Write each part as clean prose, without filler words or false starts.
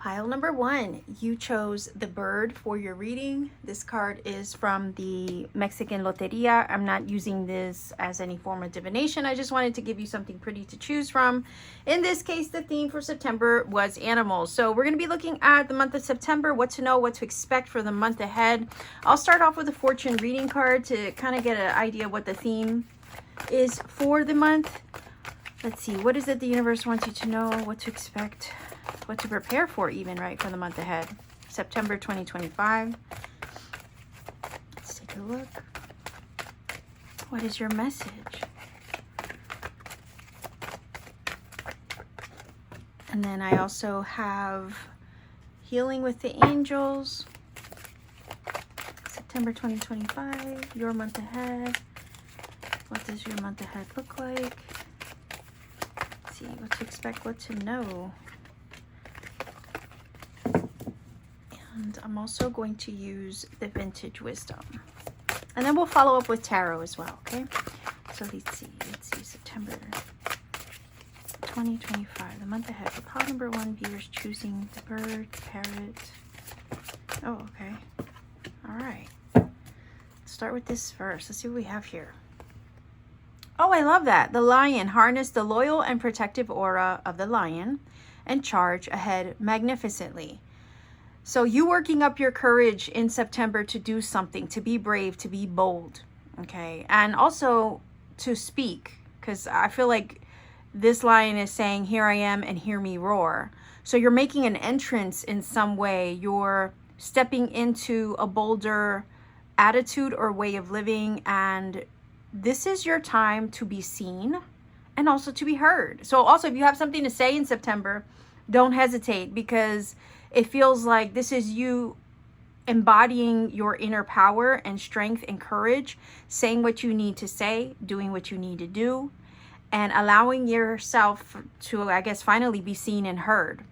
Pile number 1, you chose the bird for your reading. This card is from the Mexican Loteria. I'm not using this as any form of divination. I just wanted to give you something pretty to choose from. In this case, the theme for September was animals. So we're going to be looking at the month of September, what to know, what to expect for the month ahead. I'll start off with a fortune reading card to kind of get an idea what the theme is for the month. Let's see, what is it the universe wants you to know, what to expect, what to prepare for even, right, for the month ahead. September 2025. Let's take a look. What is your message? And then I also have healing with the angels. September 2025, your month ahead. What does your month ahead look like? Let's see, what to expect, what to know. And I'm also going to use the vintage wisdom. And then we'll follow up with tarot as well, okay? So let's see, September 2025, the month ahead. For pile number 1, viewers choosing the bird, parrot. Oh, okay. All right. Let's start with this first. Let's see what we have here. Oh, I love that. The lion. Harness the loyal and protective aura of the lion and charge ahead magnificently. So you working up your courage in September to do something, to be brave, to be bold, okay? And also to speak, because I feel like this lion is saying, here I am and hear me roar. So you're making an entrance in some way. You're stepping into a bolder attitude or way of living, and this is your time to be seen and also to be heard. So also, if you have something to say in September, don't hesitate, because it feels like this is you embodying your inner power and strength and courage, saying what you need to say, doing what you need to do, and allowing yourself to, I guess, finally be seen and heard.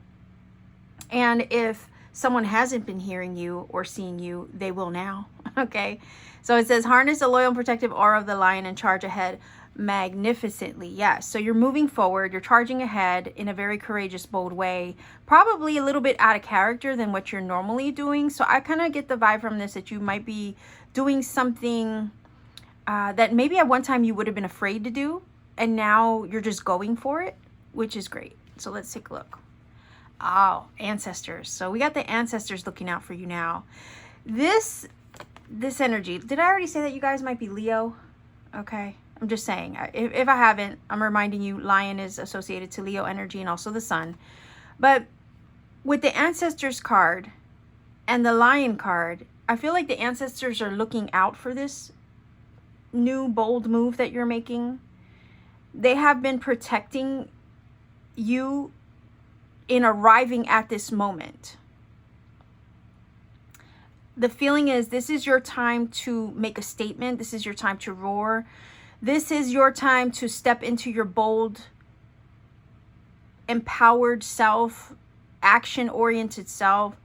And if someone hasn't been hearing you or seeing you, they will now, okay? So it says, harness the loyal and protective aura of the lion and charge ahead magnificently. Yes, so you're moving forward, you're charging ahead in a very courageous, bold way, probably a little bit out of character than what you're normally doing. So I kind of get the vibe from this that you might be doing something that maybe at one time you would have been afraid to do, and now you're just going for it, which is great. So let's take a look. Oh, ancestors. So we got the ancestors looking out for you now. This energy, did I already say that you guys might be Leo? Okay, I'm just saying, if I haven't, I'm reminding you, lion is associated to Leo energy and also the sun. But with the ancestors card and the lion card, I feel like the ancestors are looking out for this new bold move that you're making. They have been protecting you in arriving at this moment. The feeling is this is your time to make a statement. This is your time to roar. This is your time to step into your bold, empowered self, action-oriented self.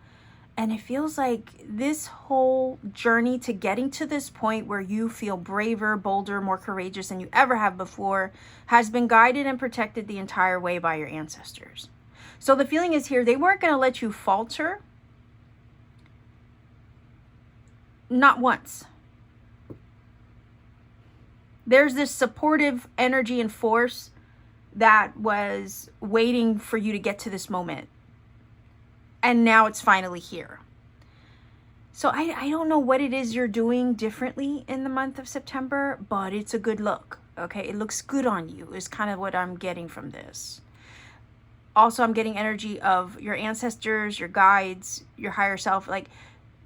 And it feels like this whole journey to getting to this point where you feel braver, bolder, more courageous than you ever have before has been guided and protected the entire way by your ancestors. So the feeling is here, they weren't going to let you falter. Not once. There's this supportive energy and force that was waiting for you to get to this moment. And now it's finally here. So I don't know what it is you're doing differently in the month of September, but it's a good look. Okay, it looks good on you is kind of what I'm getting from this. Also, I'm getting energy of your ancestors, your guides, your higher self. Like,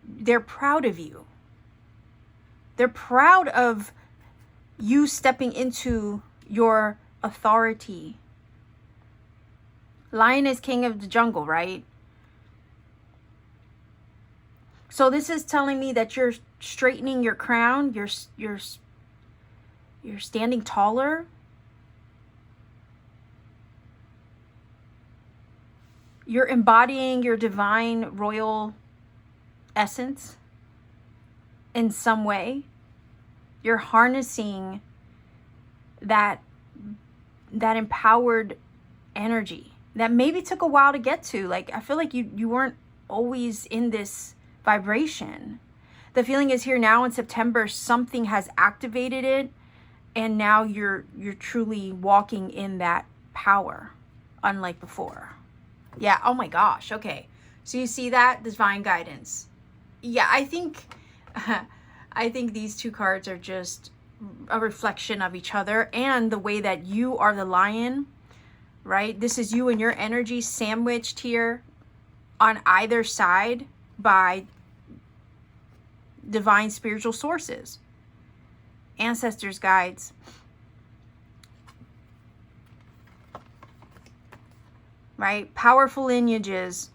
they're proud of you. They're proud of you stepping into your authority. Lion is king of the jungle, right? So this is telling me that you're straightening your crown. You're standing taller. You're embodying your divine royal essence in some way. You're harnessing that empowered energy. that maybe took a while to get to. Like, I feel like you weren't always in this vibration. The feeling is here now in September, something has activated it, and now you're truly walking in that power, unlike before. Yeah, oh my gosh, okay. So you see that? Divine guidance. Yeah, I think these two cards are just a reflection of each other, and the way that you are the lion, right? This is you and your energy sandwiched here on either side by divine spiritual sources, ancestors, guides. Right? Powerful lineages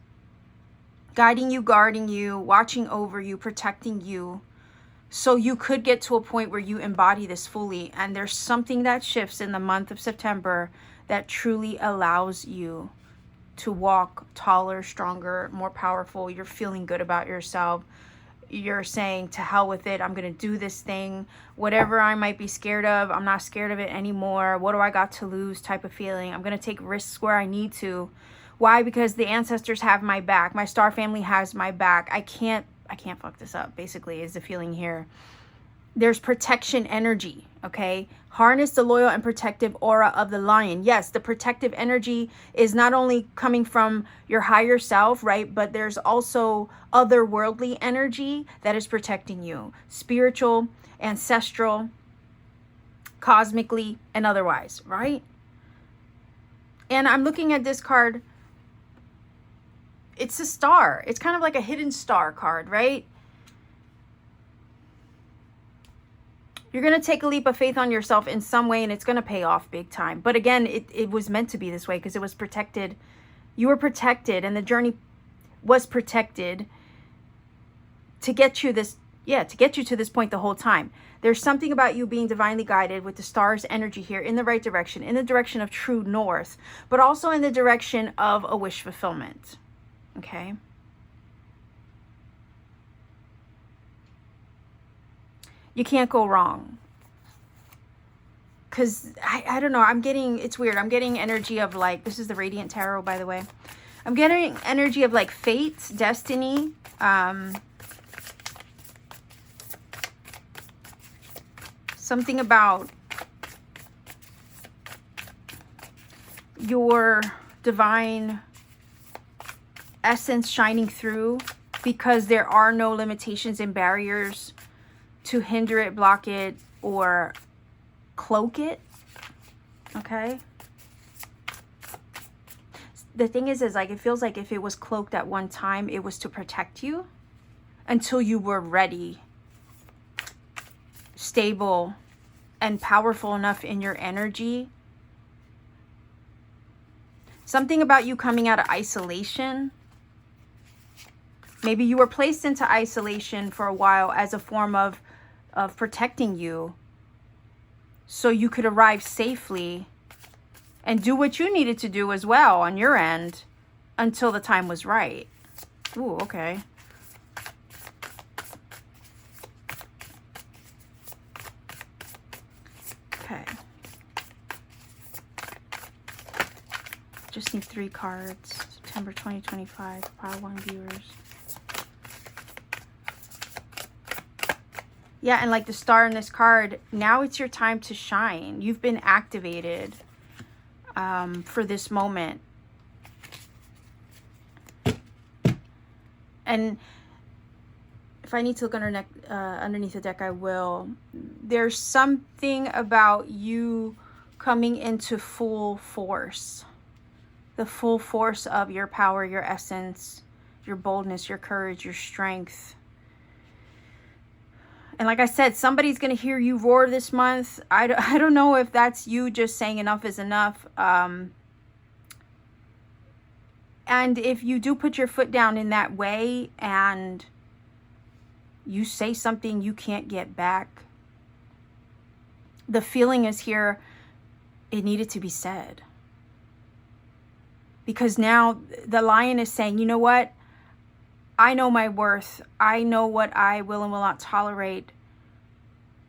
guiding you, guarding you, watching over you, protecting you. So you could get to a point where you embody this fully. And there's something that shifts in the month of September that truly allows you to walk taller, stronger, more powerful. You're feeling good about yourself. You're saying, to hell with it, I'm going to do this thing. Whatever I might be scared of, I'm not scared of it anymore. What do I got to lose type of feeling. I'm going to take risks where I need to. Why? Because the ancestors have my back. My star family has my back. I can't fuck this up, basically, is the feeling here. There's protection energy, okay? Harness the loyal and protective aura of the lion. Yes, the protective energy is not only coming from your higher self, right? But there's also otherworldly energy that is protecting you. Spiritual, ancestral, cosmically, and otherwise, right? And I'm looking at this card. It's a star. It's kind of like a hidden star card, right? You're going to take a leap of faith on yourself in some way, and it's going to pay off big time. But again, it was meant to be this way because it was protected. You were protected, and the journey was protected to get you this, to get you to this point the whole time. There's something about you being divinely guided with the stars' energy here in the right direction, in the direction of true north, but also in the direction of a wish fulfillment. Okay? You can't go wrong. Because, I don't know, I'm getting, it's weird. I'm getting energy of like, this is the Radiant Tarot, by the way. I'm getting energy of like fate, destiny. Something about your divine essence shining through, because there are no limitations and barriers to hinder it, block it, or cloak it. Okay? The thing is like, it feels like if it was cloaked at one time, it was to protect you until you were ready, stable, and powerful enough in your energy. Something about you coming out of isolation. Maybe you were placed into isolation for a while as a form of protecting you, so you could arrive safely and do what you needed to do as well on your end until the time was right. Ooh, okay. Okay. Just need 3 cards. September 2025, pile 1 viewers. Yeah, and like the star in this card, now it's your time to shine. You've been activated for this moment. And if I need to look underneath the deck, I will. There's something about you coming into full force. The full force of your power, your essence, your boldness, your courage, your strength. And like I said, somebody's going to hear you roar this month. I don't know if that's you just saying enough is enough. And if you do put your foot down in that way and you say something you can't get back, the feeling is here, it needed to be said. Because now the lion is saying, you know what? I know my worth. I know what I will and will not tolerate.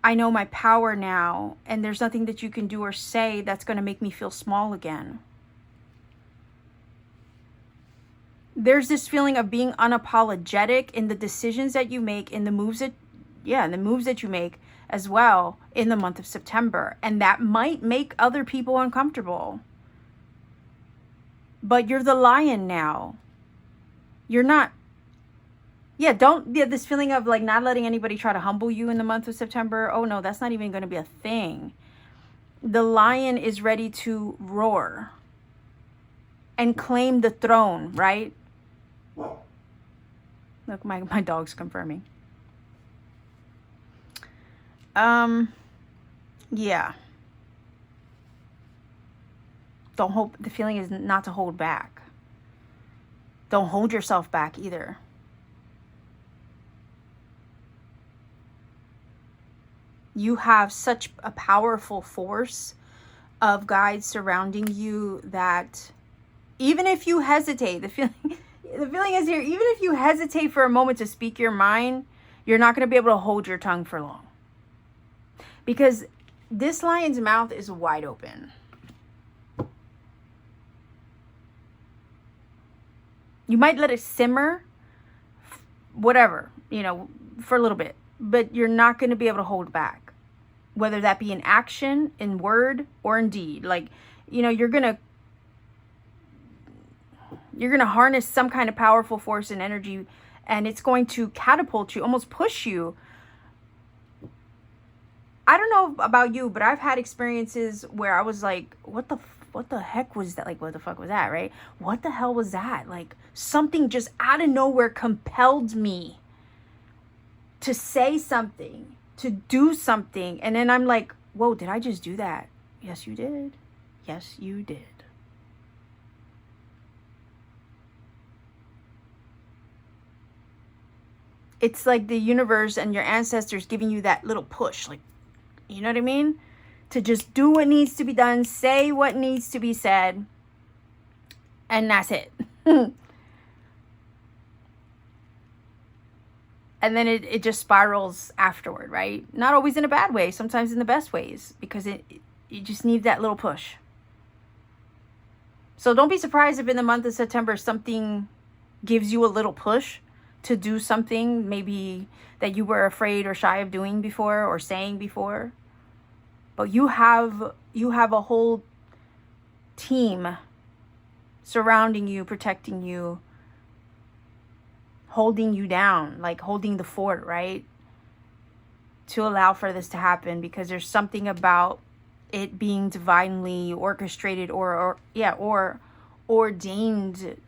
I know my power now, and there's nothing that you can do or say that's going to make me feel small again. there's this feeling of being unapologetic in the decisions that you make, in the moves that, in the moves that you make as well in the month of September. And that might make other people uncomfortable. But you're the lion now. You're not, this feeling of like not letting anybody try to humble you in the month of September. Oh no, that's not even going to be a thing. The lion is ready to roar and claim the throne, right? Look, my dog's confirming. Yeah. Don't hold, the feeling is not to hold back. Don't hold yourself back either. You have such a powerful force of guides surrounding you that even if you hesitate, the feeling is here, even if you hesitate for a moment to speak your mind, you're not going to be able to hold your tongue for long. Because this lion's mouth is wide open. You might let it simmer, whatever, for a little bit, but you're not going to be able to hold back, whether that be in action, in word, or in deed. Like, you're going to harness some kind of powerful force and energy, and it's going to catapult you, almost push you. I don't know about you, but I've had experiences where I was like, what the heck was that? Like, what the fuck was that, right? What the hell was that? Like, something just out of nowhere compelled me to say something, to do something. And then I'm like, whoa, did I just do that? Yes, you did. Yes, you did. It's like the universe and your ancestors giving you that little push, like, you know what I mean? To just do what needs to be done, say what needs to be said, and that's it. And then it just spirals afterward, right? Not always in a bad way, sometimes in the best ways, because you just need that little push. So don't be surprised if in the month of September something gives you a little push to do something maybe that you were afraid or shy of doing before or saying before. But you have a whole team surrounding you, protecting you, holding you down, like holding the fort, right? To allow for this to happen, because there's something about it being divinely orchestrated or ordained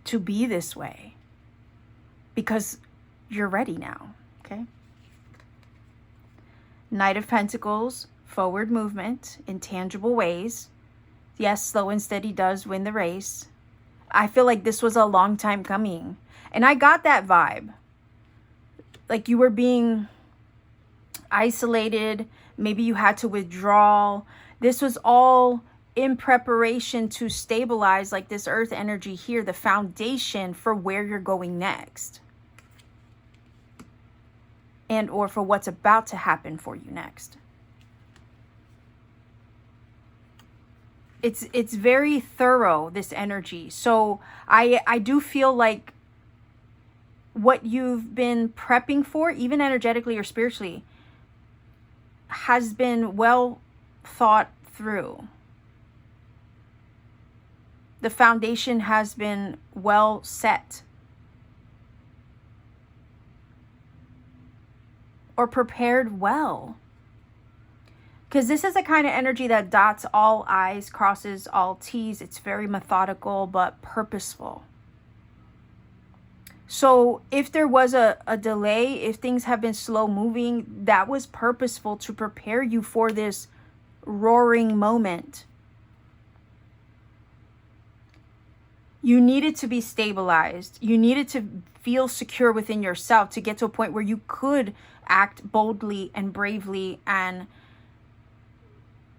to be this way, because you're ready now. Okay. Knight of Pentacles, forward movement in tangible ways. Yes, slow and steady does win the race. I feel like this was a long time coming. And I got that vibe. Like you were being isolated. Maybe you had to withdraw. This was all in preparation to stabilize, like this earth energy here, the foundation for where you're going next. And or for what's about to happen for you next. It's very thorough, this energy. So I do feel like what you've been prepping for, even energetically or spiritually, has been well thought through. The foundation has been well set. Or prepared well. Because this is the kind of energy that dots all I's, crosses all T's. It's very methodical but purposeful. So if there was a delay, if things have been slow moving, that was purposeful to prepare you for this roaring moment. You needed to be stabilized. You needed to feel secure within yourself to get to a point where you could act boldly and bravely and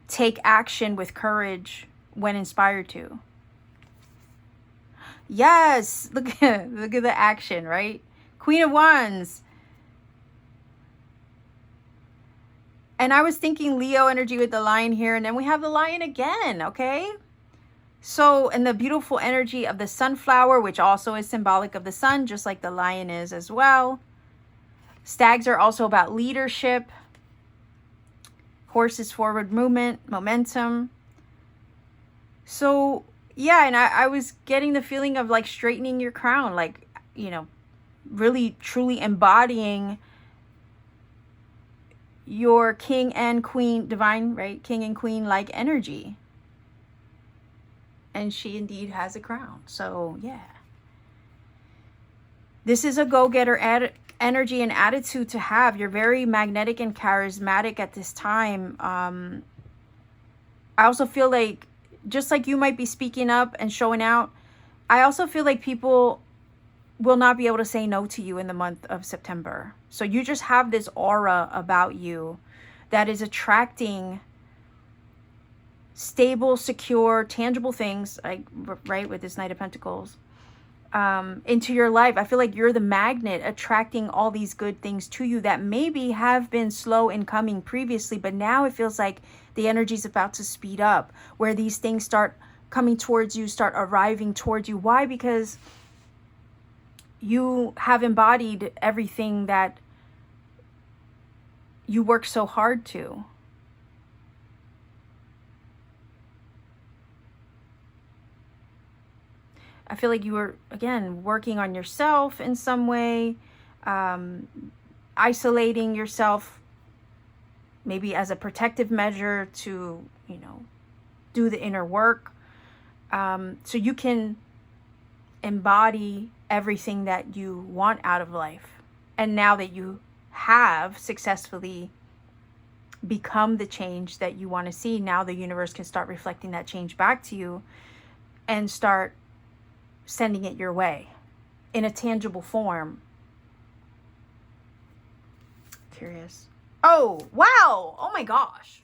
take action with courage when inspired to. Yes, look at the action, right? Queen of Wands. And I was thinking Leo energy with the lion here, and then we have the lion again, okay? So, and the beautiful energy of the sunflower, which also is symbolic of the sun, just like the lion is as well. Stags are also about leadership. Horses, forward movement, momentum. So, yeah, and I was getting the feeling of like straightening your crown, like, you know, really truly embodying your king and queen, divine, right? King and queen like energy. And she indeed has a crown. So, yeah. This is a go-getter energy and attitude to have. You're very magnetic and charismatic at this time. I also feel like, just like you might be speaking up and showing out, I also feel like people will not be able to say no to you in the month of September. So you just have this aura about you that is attracting stable, secure, tangible things, like, right, with this Knight of Pentacles, into your life. I feel like you're the magnet attracting all these good things to you that maybe have been slow in coming previously, but now it feels like the energy is about to speed up, where these things start coming towards you, start arriving towards you. Why? Because you have embodied everything that you work so hard to. I feel like you were, again, working on yourself in some way, isolating yourself, maybe as a protective measure to, you know, do the inner work, so you can embody everything that you want out of life. And now that you have successfully become the change that you want to see, now the universe can start reflecting that change back to you and start sending it your way in a tangible form. Curious. Oh, wow. Oh my gosh.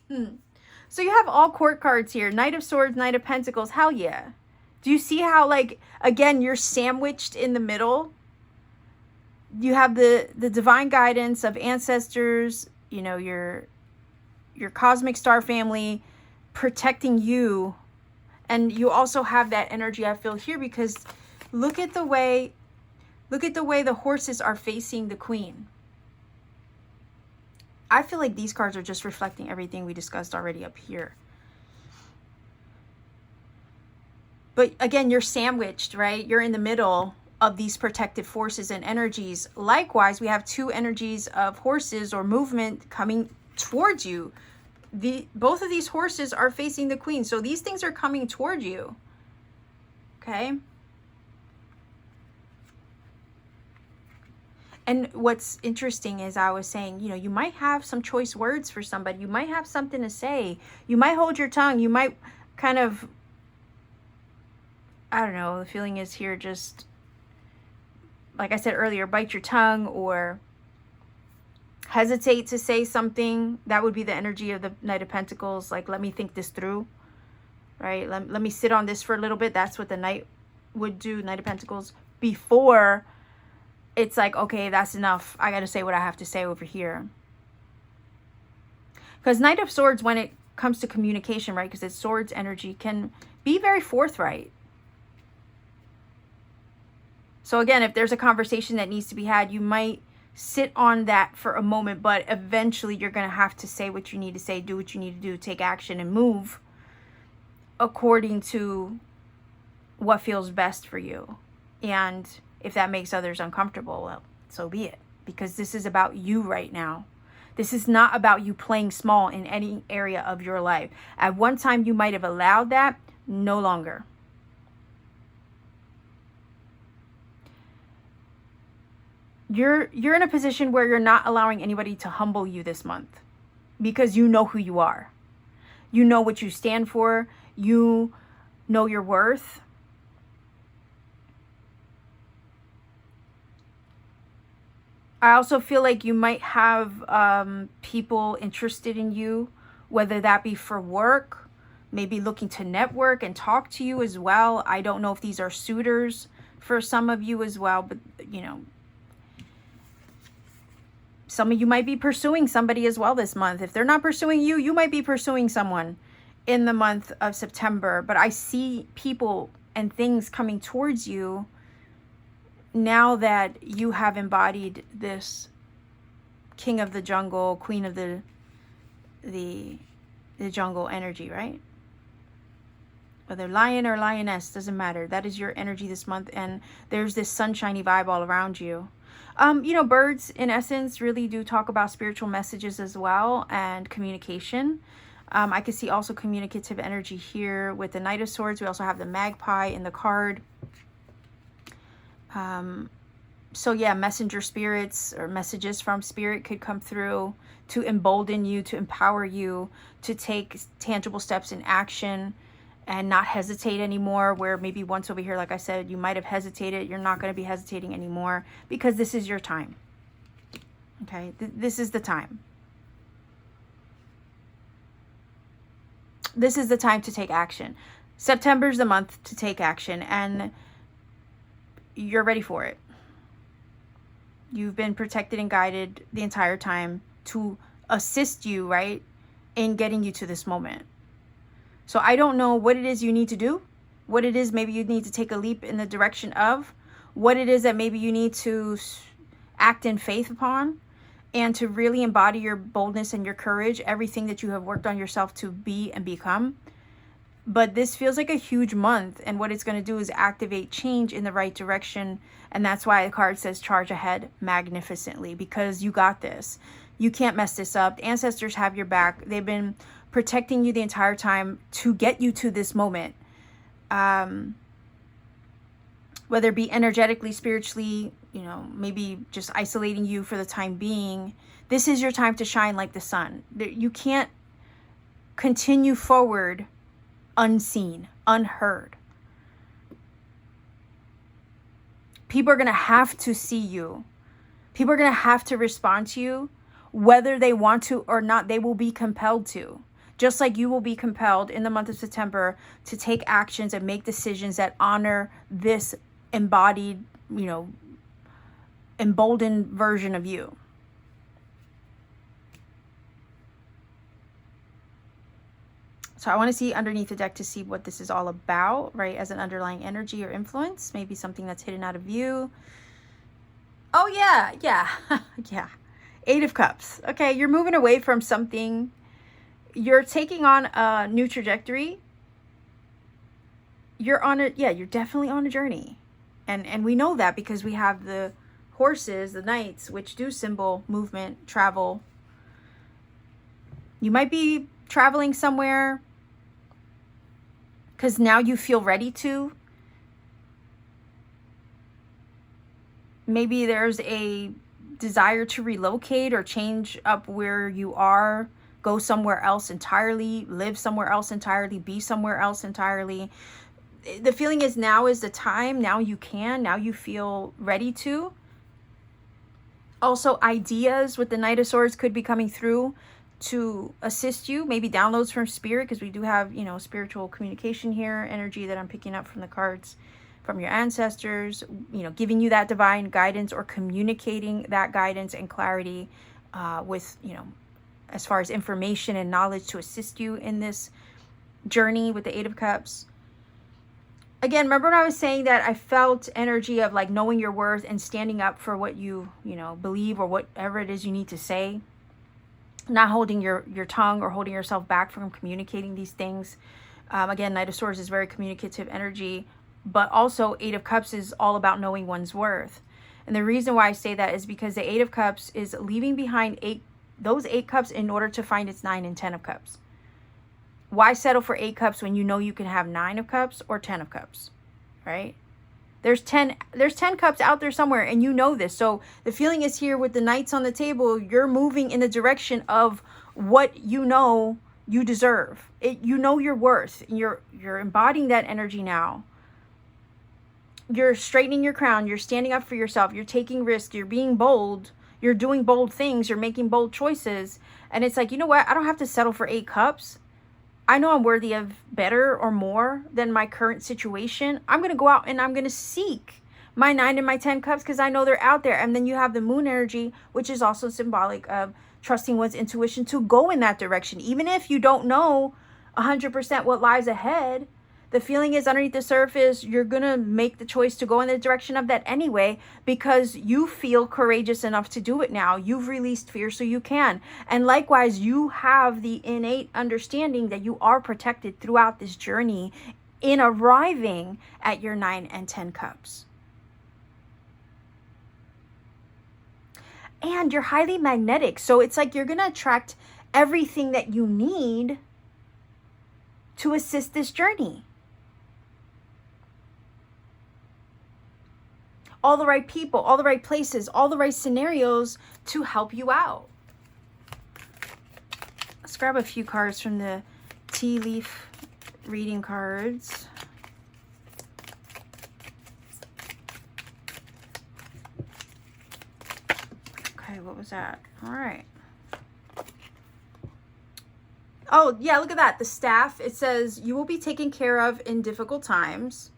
So you have all court cards here. Knight of Swords, Knight of Pentacles. Hell yeah. Do you see how, like, again, you're sandwiched in the middle? You have the divine guidance of ancestors, you know, your cosmic star family protecting you. And you also have that energy, I feel, here, because look at the way the horses are facing the queen. I feel like these cards are just reflecting everything we discussed already up here. But again, you're sandwiched, right? You're in the middle of these protective forces and energies. Likewise, we have two energies of horses or movement coming towards you. Both of these horses are facing the queen. So these things are coming toward you. Okay? And what's interesting is, I was saying, you know, you might have some choice words for somebody. You might have something to say. You might hold your tongue. You might kind of, I don't know, the feeling is here, just like I said earlier, bite your tongue or hesitate to say something. That would be the energy of the Knight of Pentacles. Like, let me think this through, right? Let me sit on this for a little bit. That's what the Knight would do, Knight of Pentacles, before it's like, okay, that's enough. I got to say what I have to say over here. Because Knight of Swords, when it comes to communication, right, because it's swords energy, can be very forthright. So again, if there's a conversation that needs to be had, you might sit on that for a moment, but eventually you're going to have to say what you need to say, do what you need to do, take action and move according to what feels best for you. And if that makes others uncomfortable, well, so be it. Because this is about you right now. This is not about you playing small in any area of your life. At one time, you might have allowed that. No longer. You're in a position where you're not allowing anybody to humble you this month. Because you know who you are. You know what you stand for. You know your worth. I also feel like you might have people interested in you, whether that be for work, maybe looking to network and talk to you as well. I don't know if these are suitors for some of you as well, but, you know, some of you might be pursuing somebody as well this month. If they're not pursuing you, you might be pursuing someone in the month of September, but I see people and things coming towards you now that you have embodied this king of the jungle, queen of the jungle energy, right? Whether lion or lioness, doesn't matter. That is your energy this month, and there's this sunshiny vibe all around you. You know, birds in essence really do talk about spiritual messages as well, and communication. I can see also communicative energy here with the Knight of Swords. We also have the magpie in the card. So yeah, messenger spirits or messages from spirit could come through to embolden you, to empower you, to take tangible steps in action and not hesitate anymore, where maybe once over here, like I said, you might have hesitated. You're not going to be hesitating anymore, because this is your time. Okay, this is the time. This is the time to take action. September's the month to take action, and you're ready for it. You've been protected and guided the entire time to assist you, right, in getting you to this moment. So I don't know what it is you need to do, what it is maybe you need to take a leap in the direction of, what it is that maybe you need to act in faith upon, and to really embody your boldness and your courage, everything that you have worked on yourself to be and become. But this feels like a huge month, and what it's going to do is activate change in the right direction. And that's why the card says charge ahead magnificently, because you got this. You can't mess this up. The ancestors have your back. They've been protecting you the entire time to get you to this moment. Whether it be energetically, spiritually, you know, maybe just isolating you for the time being. This is your time to shine like the sun. You can't continue forward unseen, unheard. People are going to have to see you. People are going to have to respond to you, whether they want to or not. They will be compelled to. Just like you will be compelled in the month of September to take actions and make decisions that honor this embodied, you know, emboldened version of you. So I want to see underneath the deck to see what this is all about, right? As an underlying energy or influence, maybe something that's hidden out of view. Oh yeah, yeah. Eight of Cups. Okay, you're moving away from something. You're taking on a new trajectory. You're on a, yeah, you're definitely on a journey. And we know that because we have the horses, the knights, which do symbol movement, travel. You might be traveling somewhere because now you feel ready to. Maybe there's a desire to relocate or change up where you are, go somewhere else entirely, live somewhere else entirely, be somewhere else entirely. The feeling is now is the time. Now you can. Now you feel ready to. Also, ideas with the Knight of Swords could be coming through to assist you. Maybe downloads from spirit, because we do have, you know, spiritual communication here, energy that I'm picking up from the cards from your ancestors, you know, giving you that divine guidance or communicating that guidance and clarity with, you know, as far as information and knowledge to assist you in this journey with the Eight of Cups. Again, remember when I was saying that I felt energy of like knowing your worth and standing up for what you know, believe or whatever it is you need to say. Not holding your tongue or holding yourself back from communicating these things. Again, Knight of Swords is very communicative energy, but also Eight of Cups is all about knowing one's worth. And the reason why I say that is because the Eight of Cups is leaving behind those 8 cups in order to find its 9 and 10 of cups. Why settle for 8 cups when you know you can have 9 of cups or 10 of cups, right? There's 10 cups out there somewhere, and you know this. So the feeling is here with the knights on the table, you're moving in the direction of what you know you deserve. You know your worth. You're embodying that energy now. You're straightening your crown. You're standing up for yourself. You're taking risks. You're being bold. You're doing bold things. You're making bold choices. And it's like, you know what? I don't have to settle for 8 cups. I know I'm worthy of better or more than my current situation. I'm going to go out and I'm going to seek my 9 and my 10 cups because I know they're out there. And then you have the moon energy, which is also symbolic of trusting one's intuition to go in that direction. Even if you don't know 100% what lies ahead. The feeling is underneath the surface, you're going to make the choice to go in the direction of that anyway, because you feel courageous enough to do it now. You've released fear so you can. And likewise, you have the innate understanding that you are protected throughout this journey in arriving at your 9 and 10 cups. And you're highly magnetic. So it's like you're going to attract everything that you need to assist this journey. All the right people, all the right places, all the right scenarios to help you out. Let's grab a few cards from the tea leaf reading cards. Okay, what was that? All right. Oh, yeah, look at that. The staff, it says, you will be taken care of in difficult times.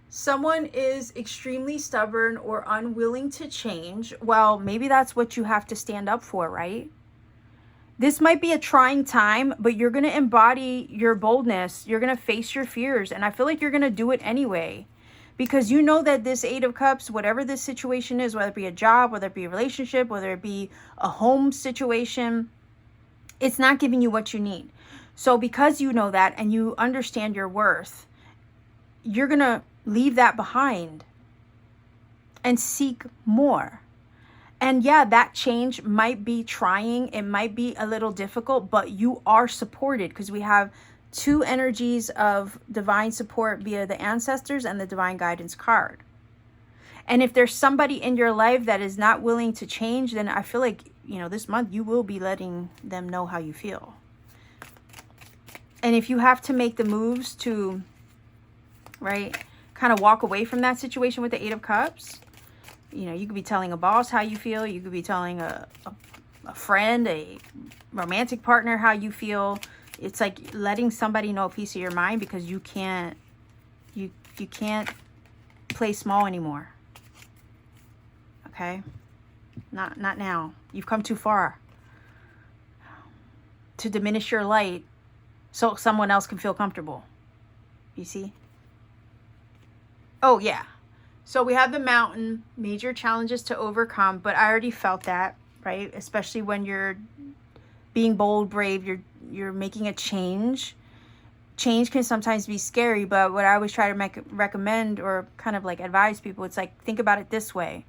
Someone is extremely stubborn or unwilling to change. Well, maybe that's what you have to stand up for, right? This might be a trying time, but you're going to embody your boldness. You're going to face your fears. And I feel like you're going to do it anyway. Because you know that this 8 of Cups, whatever this situation is, whether it be a job, whether it be a relationship, whether it be a home situation, it's not giving you what you need. So because you know that and you understand your worth, you're going to leave that behind and seek more. And yeah, that change might be trying. It might be a little difficult, but you are supported because we have 2 energies of divine support via the ancestors and the divine guidance card. And if there's somebody in your life that is not willing to change, then I feel like, you know, this month you will be letting them know how you feel. And if you have to make the moves to, right, kind of walk away from that situation with the 8 of Cups, you know, you could be telling a boss how you feel. You could be telling a friend, a romantic partner how you feel. It's like letting somebody know a piece of your mind because you can't play small anymore. Okay? Not now. You've come too far to diminish your light so someone else can feel comfortable. You see? Oh, yeah. So we have the mountain, major challenges to overcome, but I already felt that, right? Especially when you're being bold, brave, you're making a change. Change can sometimes be scary, but what I always try to recommend or kind of like advise people, it's like, think about it this way.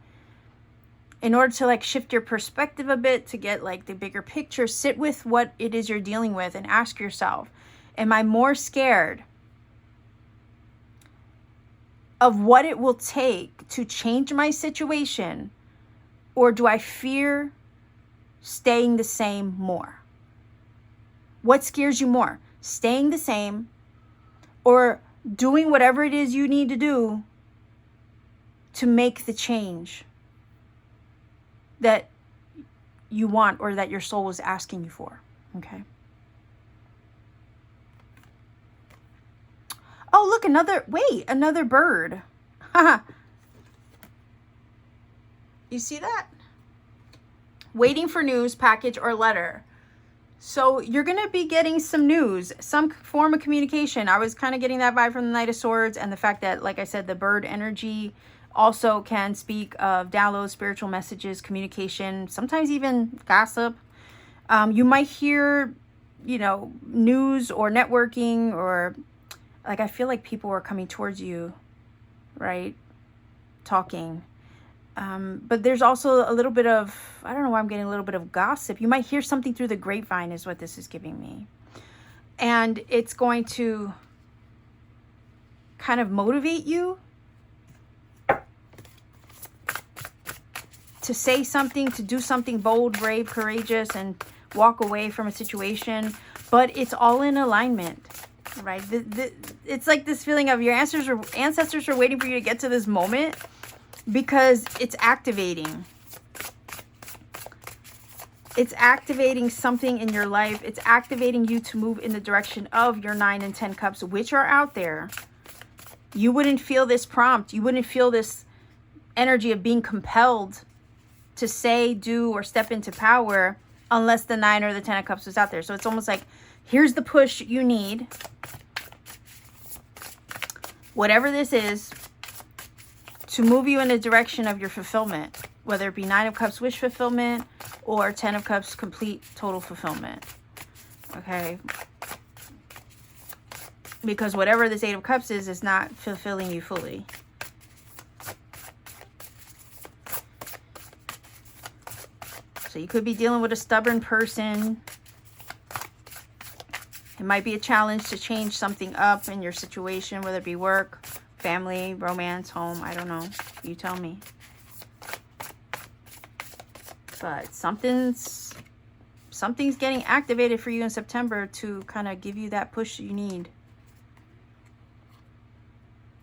In order to like shift your perspective a bit, to get like the bigger picture, sit with what it is you're dealing with and ask yourself, am I more scared of what it will take to change my situation, or do I fear staying the same more? What scares you more? Staying the same or doing whatever it is you need to do to make the change that you want or that your soul is asking you for? Okay. Oh, look, another bird. Haha. You see that? Waiting for news, package, or letter. So you're going to be getting some news, some form of communication. I was kind of getting that vibe from the Knight of Swords, and the fact that, like I said, the bird energy also can speak of downloads, spiritual messages, communication, sometimes even gossip. You might hear, you know, news or networking, or like I feel like people are coming towards you, right? Talking. But there's also a little bit of, I don't know why I'm getting a little bit of gossip. You might hear something through the grapevine is what this is giving me. And it's going to kind of motivate you to say something, to do something bold, brave, courageous, and walk away from a situation. But it's all in alignment, right? It's like this feeling of your ancestors are waiting for you to get to this moment, because it's activating. It's activating something in your life. It's activating you to move in the direction of your 9 and 10 cups, which are out there. You wouldn't feel this prompt. You wouldn't feel this energy of being compelled to say, do, or step into power unless the 9 or the 10 of Cups was out there. So it's almost like, here's the push you need. Whatever this is, to move you in the direction of your fulfillment, whether it be 9 of Cups wish fulfillment or 10 of Cups complete total fulfillment. Okay? Because whatever this 8 of Cups is not fulfilling you fully. So you could be dealing with a stubborn person. It might be a challenge to change something up in your situation, whether it be work, family, romance, home. I don't know. You tell me. But something's getting activated for you in September to kind of give you that push you need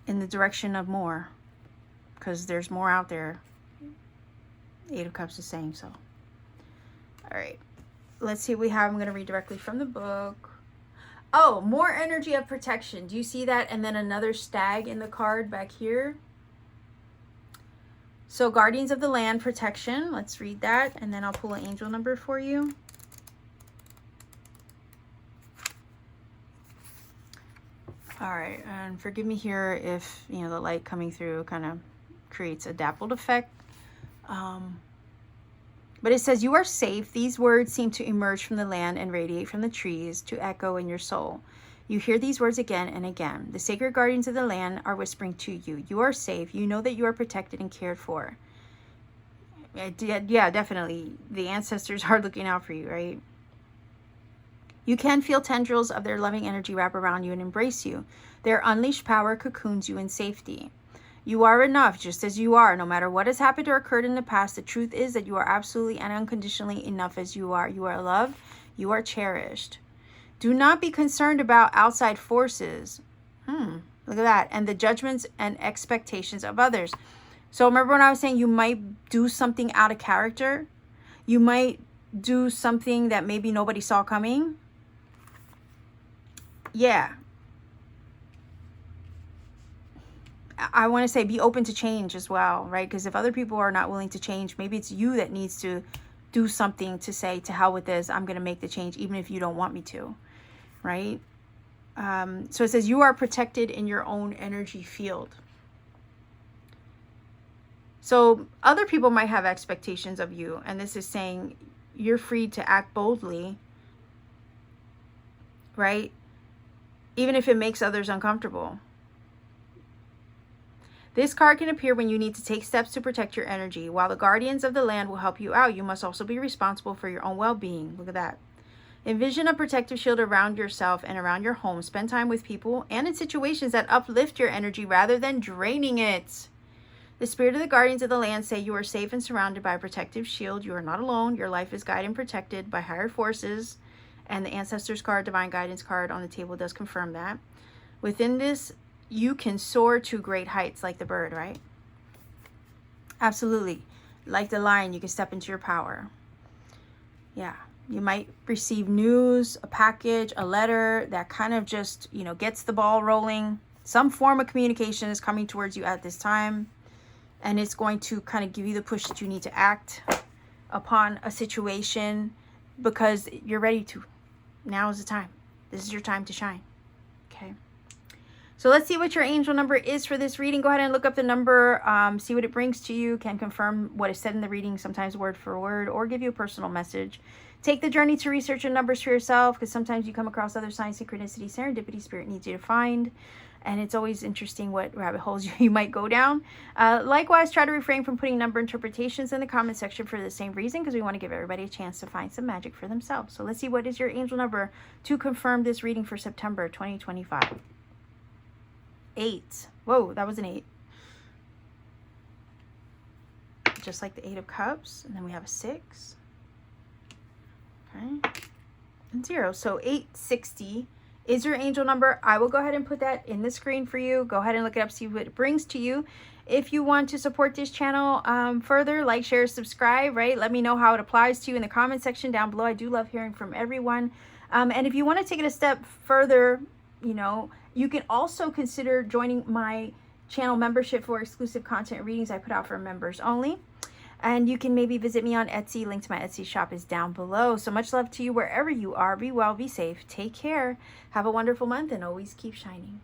in the direction of more. Because there's more out there. 8 of Cups is saying so. All right. Let's see what we have. I'm going to read directly from the book. Oh, more energy of protection. Do you see that? And then another stag in the card back here. So guardians of the land, protection. Let's read that. And then I'll pull an angel number for you. All right. And forgive me here if, you know, the light coming through kind of creates a dappled effect. But it says, you are safe. These words seem to emerge from the land and radiate from the trees to echo in your soul. You hear these words again and again. The sacred guardians of the land are whispering to you. You are safe. You know that you are protected and cared for. Yeah, definitely. The ancestors are looking out for you, right? You can feel tendrils of their loving energy wrap around you and embrace you. Their unleashed power cocoons you in safety. You are enough just as you are, no matter what has happened or occurred in the past. The truth is that you are absolutely and unconditionally enough as you are. You are loved. You are cherished. Do not be concerned about outside forces. Look at that. And the judgments and expectations of others. So remember when I was saying you might do something out of character? You might do something that maybe nobody saw coming? Yeah. I want to say be open to change as well, right? Because if other people are not willing to change, maybe it's you that needs to do something to say, to hell with this, I'm going to make the change, even if you don't want me to, right? So it says you are protected in your own energy field. So other people might have expectations of you, and this is saying you're free to act boldly, right? Even if it makes others uncomfortable. This card can appear when you need to take steps to protect your energy. While the guardians of the land will help you out, you must also be responsible for your own well-being. Look at that. Envision a protective shield around yourself and around your home. Spend time with people and in situations that uplift your energy rather than draining it. The spirit of the guardians of the land say you are safe and surrounded by a protective shield. You are not alone. Your life is guided and protected by higher forces. And the ancestors card, divine guidance card on the table does confirm that. Within this, you can soar to great heights like the bird, right? Absolutely. Like the lion, you can step into your power. Yeah. You might receive news, a package, a letter that kind of just, you know, gets the ball rolling. Some form of communication is coming towards you at this time. And it's going to kind of give you the push that you need to act upon a situation because you're ready to. Now is the time. This is your time to shine. Okay. So let's see what your angel number is for this reading. Go ahead and look up the number, see what it brings to you, can confirm what is said in the reading, sometimes word for word, or give you a personal message. Take the journey to research your numbers for yourself, because sometimes you come across other signs, synchronicity, serendipity, spirit needs you to find. And it's always interesting what rabbit holes you might go down. Likewise, try to refrain from putting number interpretations in the comment section for the same reason, because we want to give everybody a chance to find some magic for themselves. So let's see what is your angel number to confirm this reading for September 2025. 8. Whoa, that was an 8. Just like the 8 of Cups. And then we have a 6. Okay. And 0. So 860 is your angel number. I will go ahead and put that in the screen for you. Go ahead and look it up, see what it brings to you. If you want to support this channel further, like, share, subscribe, right? Let me know how it applies to you in the comment section down below. I do love hearing from everyone. And if you want to take it a step further, you know, you can also consider joining my channel membership for exclusive content readings I put out for members only. And you can maybe visit me on Etsy. Link to my Etsy shop is down below. So much love to you wherever you are. Be well, be safe, take care, have a wonderful month, and always keep shining.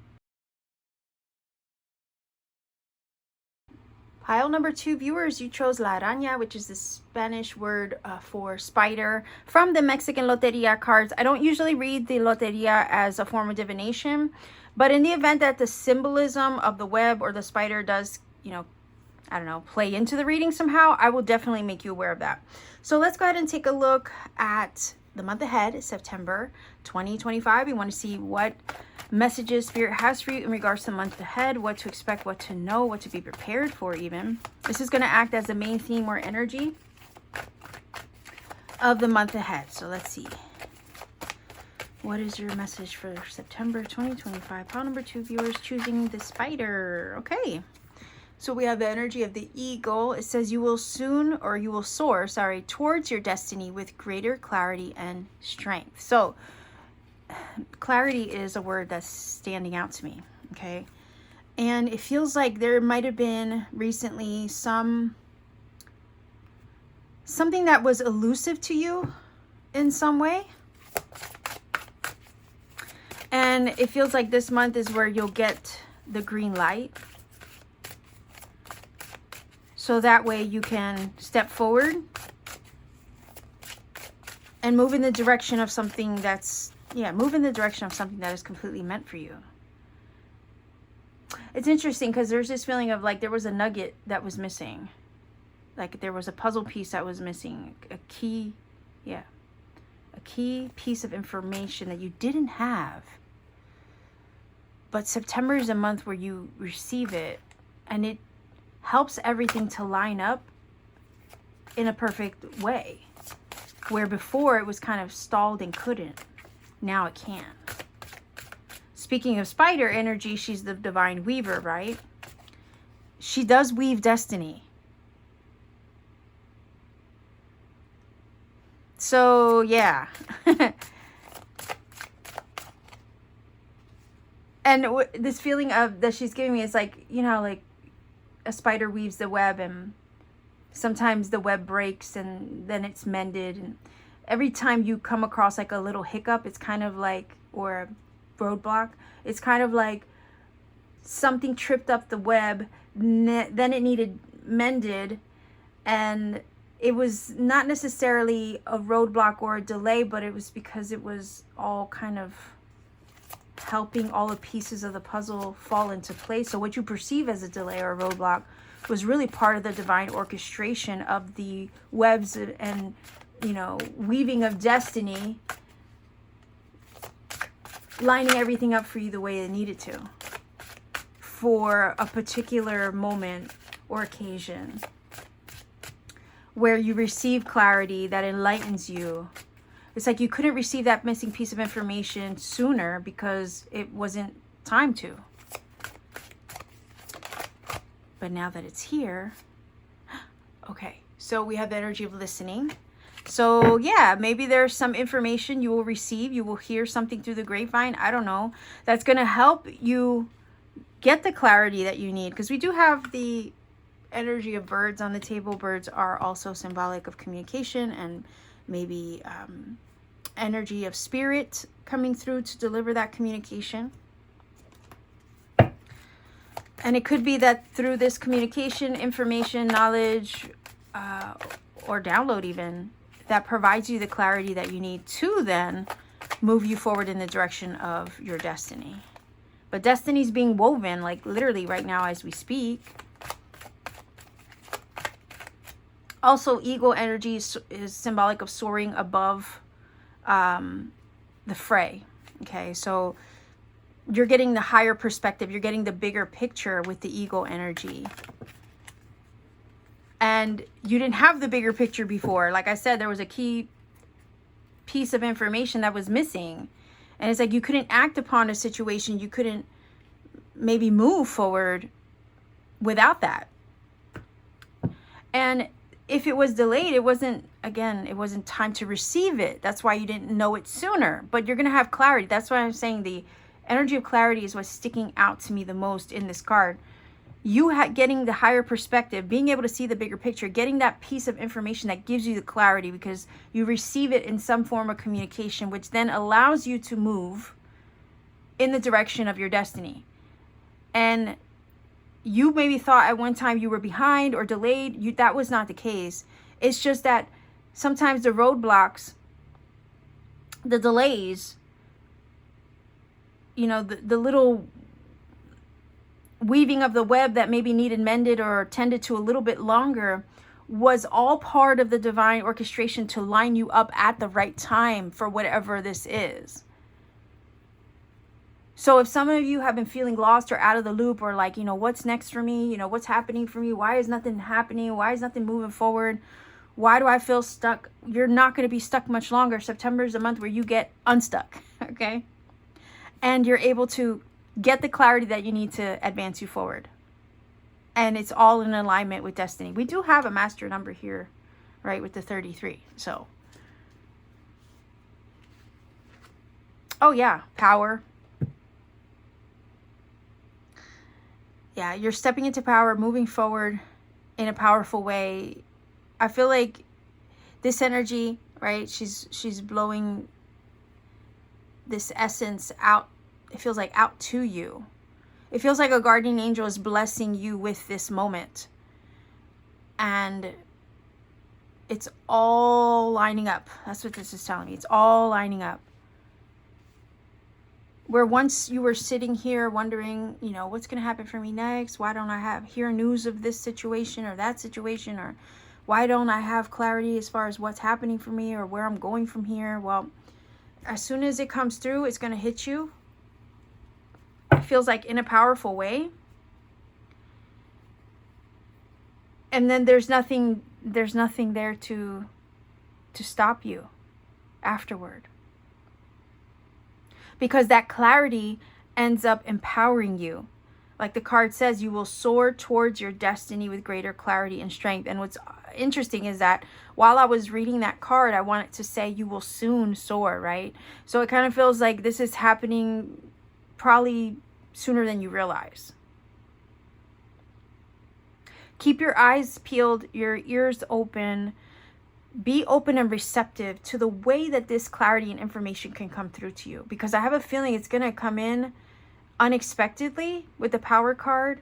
Pile number 2 viewers, you chose La Araña, which is the Spanish word for spider, from the Mexican Loteria cards. I don't usually read the Loteria as a form of divination, but in the event that the symbolism of the web or the spider does, you know, I don't know, play into the reading somehow, I will definitely make you aware of that. So let's go ahead and take a look at the month ahead, September 2025. We want to see what messages Spirit has for you in regards to the month ahead, what to expect, what to know, what to be prepared for even. This is going to act as the main theme or energy of the month ahead. So let's see. What is your message for September 2025? Pile number 2 viewers choosing the spider. Okay. So we have the energy of the eagle. It says you will soar, towards your destiny with greater clarity and strength. So clarity is a word that's standing out to me, okay? And it feels like there might have been recently something that was elusive to you in some way. And it feels like this month is where you'll get the green light. So that way you can step forward and move in the direction of something that's, move in the direction of something that is completely meant for you. It's interesting because there's this feeling of like there was a nugget that was missing. Like there was a puzzle piece that was missing. A key piece of information that you didn't have. But September is a month where you receive it, and it helps everything to line up in a perfect way. Where before it was kind of stalled and couldn't. Now it can. Speaking of spider energy, she's the divine weaver, right? She does weave destiny. So, yeah. And this feeling of that she's giving me is like, you know, like a spider weaves the web, and sometimes the web breaks and then it's mended. And every time you come across like a little hiccup, it's kind of like, or a roadblock, it's kind of like something tripped up the web, then it needed mended, and it was not necessarily a roadblock or a delay, but it was because it was all kind of helping all the pieces of the puzzle fall into place. So what you perceive as a delay or a roadblock was really part of the divine orchestration of the webs and, you know, weaving of destiny, lining everything up for you the way it needed to for a particular moment or occasion where you receive clarity that enlightens you. It's like you couldn't receive that missing piece of information sooner because it wasn't time to. But now that it's here, okay, so we have the energy of listening. So yeah, maybe there's some information you will receive. You will hear something through the grapevine. I don't know. That's going to help you get the clarity that you need. Because we do have the energy of birds on the table. Birds are also symbolic of communication and maybe energy of spirit coming through to deliver that communication. And it could be that through this communication, information, knowledge, or download even, that provides you the clarity that you need to then move you forward in the direction of your destiny. But destiny is being woven, like literally right now as we speak. Also, ego energy is symbolic of soaring above the fray. Okay, so you're getting the higher perspective. You're getting the bigger picture with the ego energy. And you didn't have the bigger picture before. Like I said, there was a key piece of information that was missing. And it's like you couldn't act upon a situation. You couldn't maybe move forward without that. And if it was delayed, it wasn't time to receive it. That's why you didn't know it sooner. But you're going to have clarity. That's why I'm saying the energy of clarity is what's sticking out to me the most in this card. you getting the higher perspective, being able to see the bigger picture, getting that piece of information that gives you the clarity because you receive it in some form of communication, which then allows you to move in the direction of your destiny. And you maybe thought at one time you were behind or delayed. That was not the case. It's just that sometimes the roadblocks, the delays, you know, the little weaving of the web that maybe needed mended or tended to a little bit longer, was all part of the divine orchestration to line you up at the right time for whatever this is. So if some of you have been feeling lost or out of the loop, or like, you know, what's next for me? You know, what's happening for me? Why is nothing happening? Why is nothing moving forward? Why do I feel stuck? You're not going to be stuck much longer. September is the month where you get unstuck, okay? And you're able to get the clarity that you need to advance you forward. And it's all in alignment with destiny. We do have a master number here, right, with the 33. So, oh yeah, power. Yeah, you're stepping into power, moving forward in a powerful way. I feel like this energy, right, she's blowing this essence out. It feels like out to you. It feels like a guardian angel is blessing you with this moment. And it's all lining up. That's what this is telling me. It's all lining up. Where once you were sitting here wondering, you know, what's going to happen for me next? Why don't I hear news of this situation or that situation? Or why don't I have clarity as far as what's happening for me or where I'm going from here? Well, as soon as it comes through, it's going to hit you. It feels like in a powerful way. And then there's nothing there to stop you afterward. Because that clarity ends up empowering you. Like the card says, you will soar towards your destiny with greater clarity and strength. And what's interesting is that while I was reading that card, I wanted to say you will soon soar, right? So it kind of feels like this is happening probably sooner than you realize. Keep your eyes peeled, your ears open. Be open and receptive to the way that this clarity and information can come through to you. Because I have a feeling it's going to come in unexpectedly with the power card.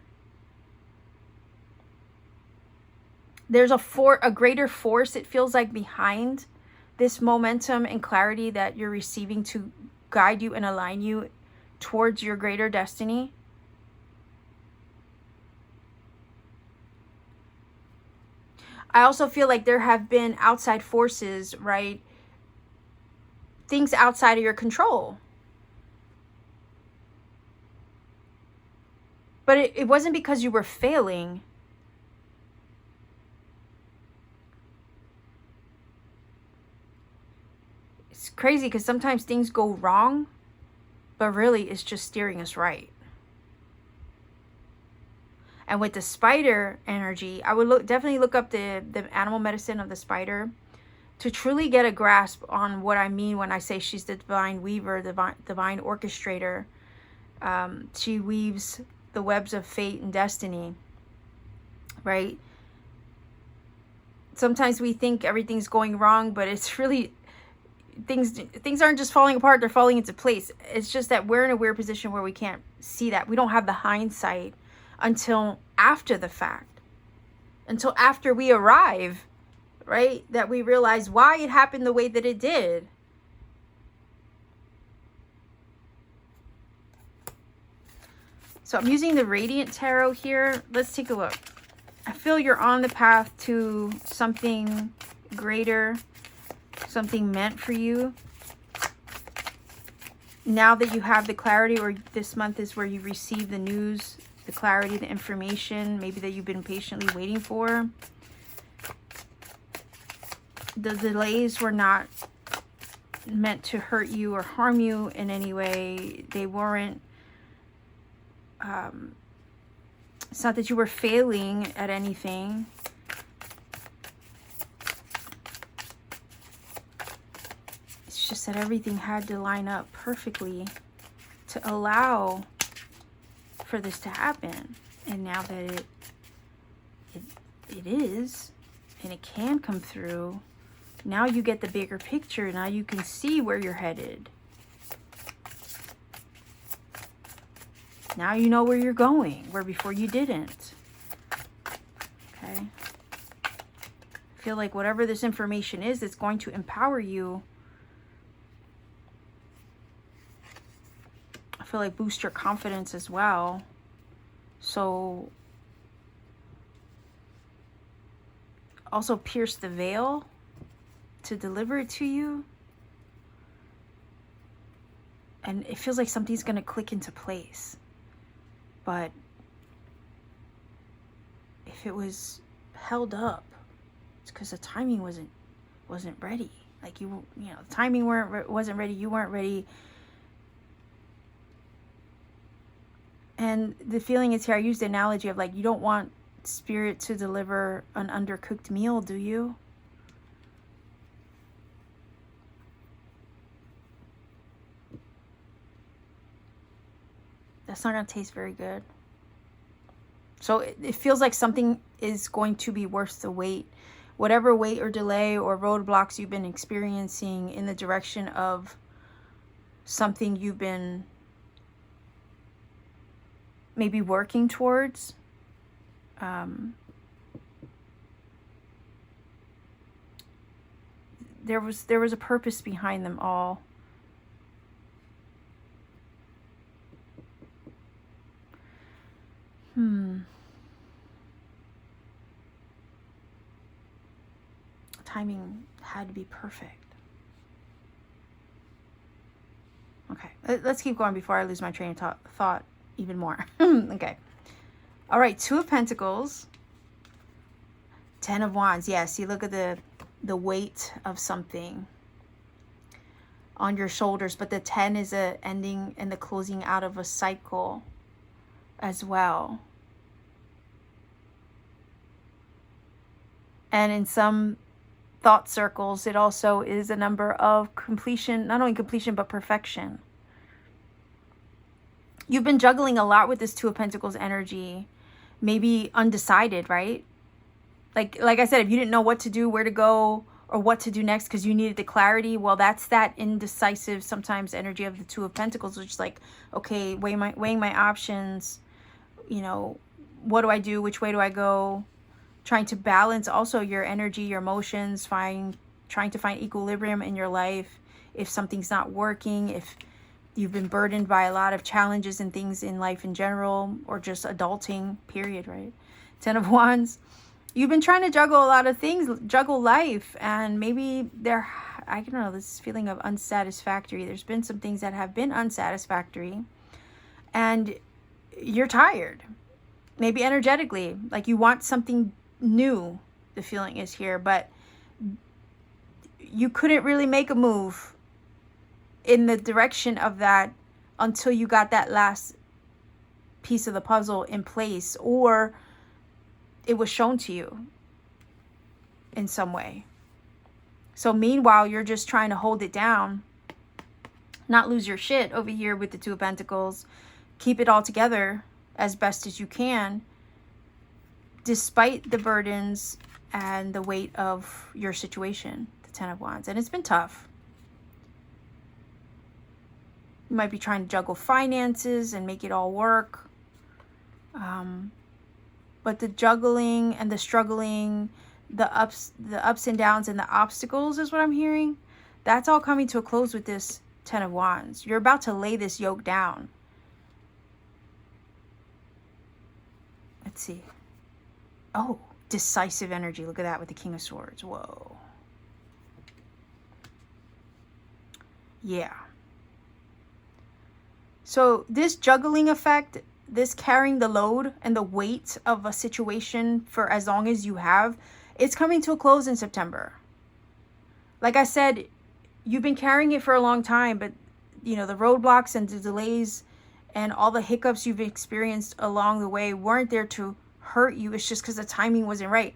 There's a greater force, it feels like, behind this momentum and clarity that you're receiving to guide you and align you towards your greater destiny. I also feel like there have been outside forces, right? Things outside of your control. But it wasn't because you were failing. It's crazy because sometimes things go wrong, but really it's just steering us right. And with the spider energy, I would definitely look up the animal medicine of the spider to truly get a grasp on what I mean when I say she's the divine weaver, divine orchestrator. She weaves the webs of fate and destiny, right? Sometimes we think everything's going wrong, but it's really, things aren't just falling apart, they're falling into place. It's just that we're in a weird position where we can't see that. We don't have the hindsight until after the fact, until after we arrive, right? That we realize why it happened the way that it did. So I'm using the Radiant Tarot here. Let's take a look. I feel you're on the path to something greater, something meant for you. Now that you have the clarity, or this month is where you receive the news, the clarity, the information, maybe that you've been patiently waiting for. The delays were not meant to hurt you or harm you in any way. They weren't, it's not that you were failing at anything. It's just that everything had to line up perfectly to allow for this to happen. And now that it is, and it can come through, now you get the bigger picture. Now you can see where you're headed. Now you know where you're going, where before you didn't. Okay. I feel like whatever this information is, it's going to empower you. I feel like boost your confidence as well. So also pierce the veil to deliver it to you. And it feels like something's going to click into place. But if it was held up, it's because the timing wasn't ready. Like you know, the timing wasn't ready. You weren't ready. And the feeling is here. I used the analogy of like, you don't want spirit to deliver an undercooked meal, do you? That's not going to taste very good. So it feels like something is going to be worth the wait. Whatever wait or delay or roadblocks you've been experiencing in the direction of something you've been maybe working towards. There was a purpose behind them all. Timing had to be perfect. Okay, let's keep going before I lose my train of thought even more. Okay. All right, Two of Pentacles. 10 of Wands. Yeah, see, look at the weight of something on your shoulders. But the 10 is a ending and the closing out of a cycle as well. And in some thought circles, it also is a number of completion, not only completion, but perfection. You've been juggling a lot with this Two of Pentacles energy, maybe undecided, right? Like I said, if you didn't know what to do, where to go, or what to do next because you needed the clarity, well, that's that indecisive sometimes energy of the Two of Pentacles, which is like, okay, weighing my options, you know, what do I do? Which way do I go? Trying to balance also your energy, your emotions, trying to find equilibrium in your life. If something's not working, if you've been burdened by a lot of challenges and things in life in general, or just adulting, period, right? 10 of Wands. You've been trying to juggle a lot of things, juggle life, and maybe I don't know, this feeling of unsatisfactory. There's been some things that have been unsatisfactory, and you're tired. Maybe energetically, like you want something new, the feeling is here, but you couldn't really make a move in the direction of that until you got that last piece of the puzzle in place, or it was shown to you in some way. So meanwhile, you're just trying to hold it down, not lose your shit over here with the Two of Pentacles, keep it all together as best as you can, despite the burdens and the weight of your situation, the 10 of Wands. And it's been tough. You might be trying to juggle finances and make it all work. But the juggling and the struggling, the ups and downs and the obstacles is what I'm hearing. That's all coming to a close with this 10 of Wands. You're about to lay this yoke down. Let's see. Oh, decisive energy. Look at that with the King of Swords. Whoa. Yeah. So this juggling effect, this carrying the load and the weight of a situation for as long as you have, it's coming to a close in September. Like I said, you've been carrying it for a long time, but you know, the roadblocks and the delays and all the hiccups you've experienced along the way weren't there to hurt you. It's just because the timing wasn't right.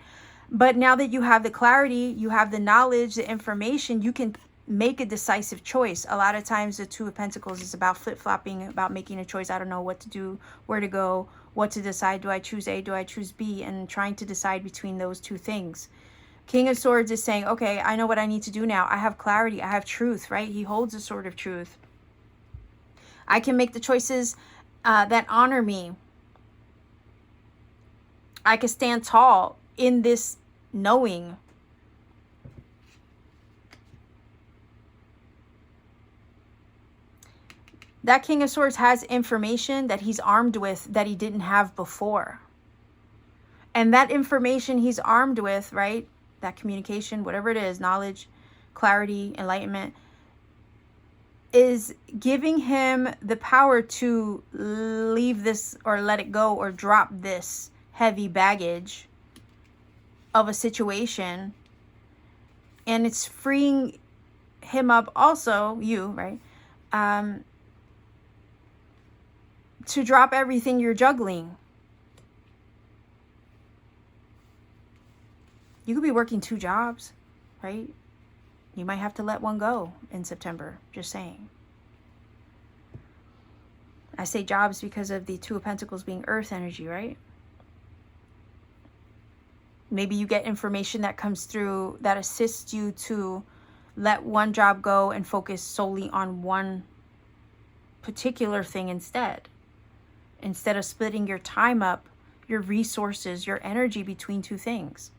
But now that you have the clarity, you have the knowledge, the information, you can make a decisive choice. A lot of times the Two of Pentacles is about flip-flopping, about making a choice. I don't know what to do, where to go, what to decide. Do I choose A? Do I choose B? And trying to decide between those two things. King of Swords is saying, okay, I know what I need to do now. I have clarity. I have truth, right? He holds a sword of truth. I can make the choices that honor me. I can stand tall in this knowing. That King of Swords has information that he's armed with that he didn't have before. And that information he's armed with, right? That communication, whatever it is, knowledge, clarity, enlightenment, is giving him the power to leave this or let it go or drop this heavy baggage of a situation. And it's freeing him up also, you, right? To drop everything you're juggling. You could be working 2 jobs, right? You might have to let one go in September, just saying. I say jobs because of the Two of Pentacles being earth energy, right? Maybe you get information that comes through that assists you to let one job go and focus solely on one particular thing instead. Instead of splitting your time up, your resources, your energy between 2 things.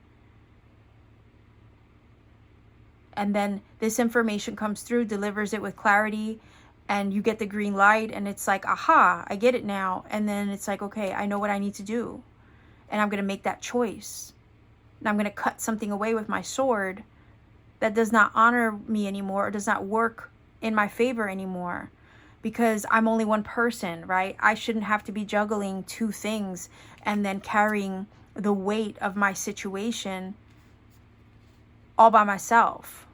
And then this information comes through, delivers it with clarity, and you get the green light, and it's like, aha, I get it now. And then it's like, okay, I know what I need to do. And I'm going to make that choice. And I'm going to cut something away with my sword that does not honor me anymore, or does not work in my favor anymore. Because I'm only one person, right? I shouldn't have to be juggling 2 things and then carrying the weight of my situation all by myself.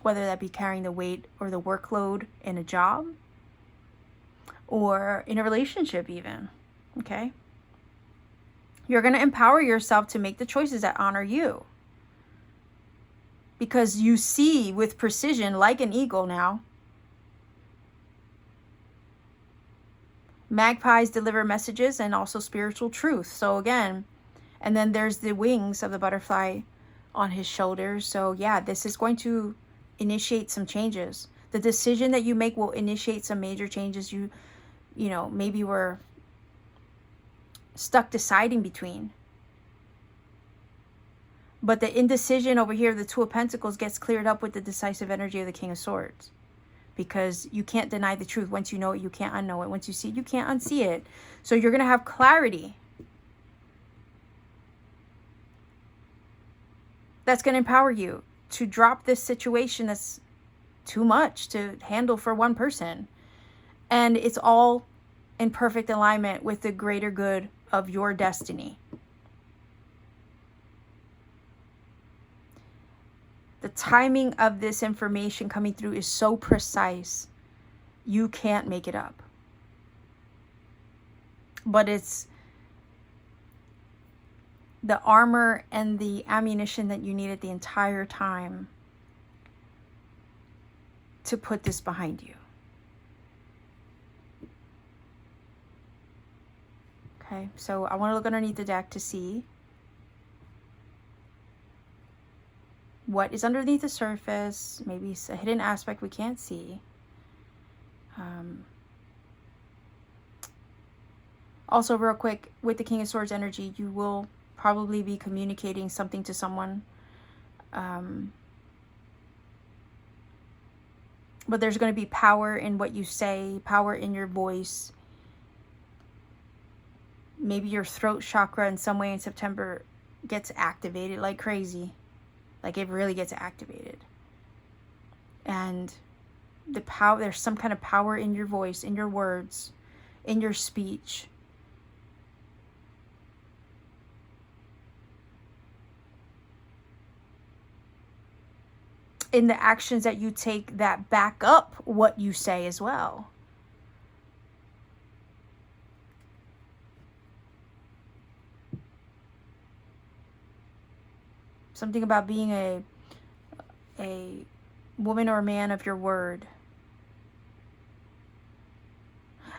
Whether that be carrying the weight or the workload in a job or in a relationship even, okay? You're going to empower yourself to make the choices that honor you. Because you see with precision, like an eagle now. Magpies deliver messages and also spiritual truth. So again, and then there's the wings of the butterfly on his shoulders. So yeah, this is going to initiate some changes. The decision that you make will initiate some major changes you know, maybe were stuck deciding between. But the indecision over here, the Two of Pentacles, gets cleared up with the decisive energy of the King of Swords. Because you can't deny the truth. Once you know it, you can't unknow it. Once you see it, you can't unsee it. So you're going to have clarity. That's going to empower you to drop this situation that's too much to handle for one person. And it's all in perfect alignment with the greater good of your destiny. The timing of this information coming through is so precise, you can't make it up. But it's the armor and the ammunition that you needed the entire time to put this behind you. Okay, so I want to look underneath the deck to see what is underneath the surface. Maybe it's a hidden aspect we can't see. Also, real quick, with the King of Swords energy, you will probably be communicating something to someone. But there's going to be power in what you say, power in your voice. Maybe your throat chakra in some way in September gets activated like crazy. Like it really gets activated. And the power, there's some kind of power in your voice, in your words, in your speech. In the actions that you take that back up what you say as well. Something about being a woman or man of your word.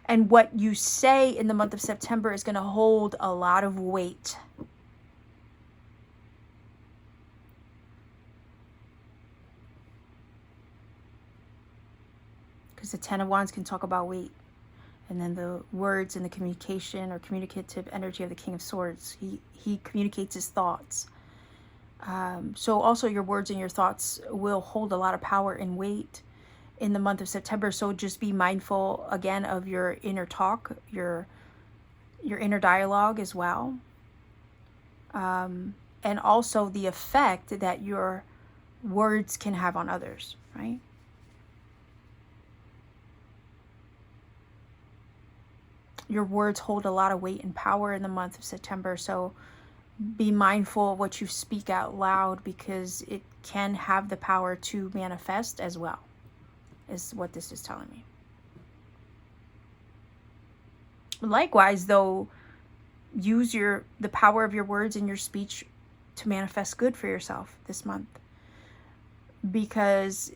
And what you say in the month of September is going to hold a lot of weight. Because the Ten of Wands can talk about weight. And then the words and the communication or communicative energy of the King of Swords. He communicates his thoughts. So also your words and your thoughts will hold a lot of power and weight in the month of September. So just be mindful again of your inner talk, your inner dialogue as well. And also the effect that your words can have on others, right? Your words hold a lot of weight and power in the month of September. So be mindful of what you speak out loud, because it can have the power to manifest as well, is what this is telling me. Likewise, though, use the power of your words and your speech to manifest good for yourself this month. Because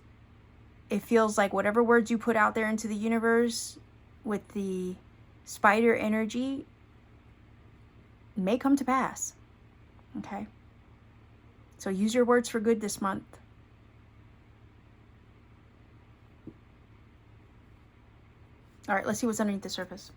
it feels like whatever words you put out there into the universe with the spider energy may come to pass. Okay? So use your words for good this month. All right, let's see what's underneath the surface.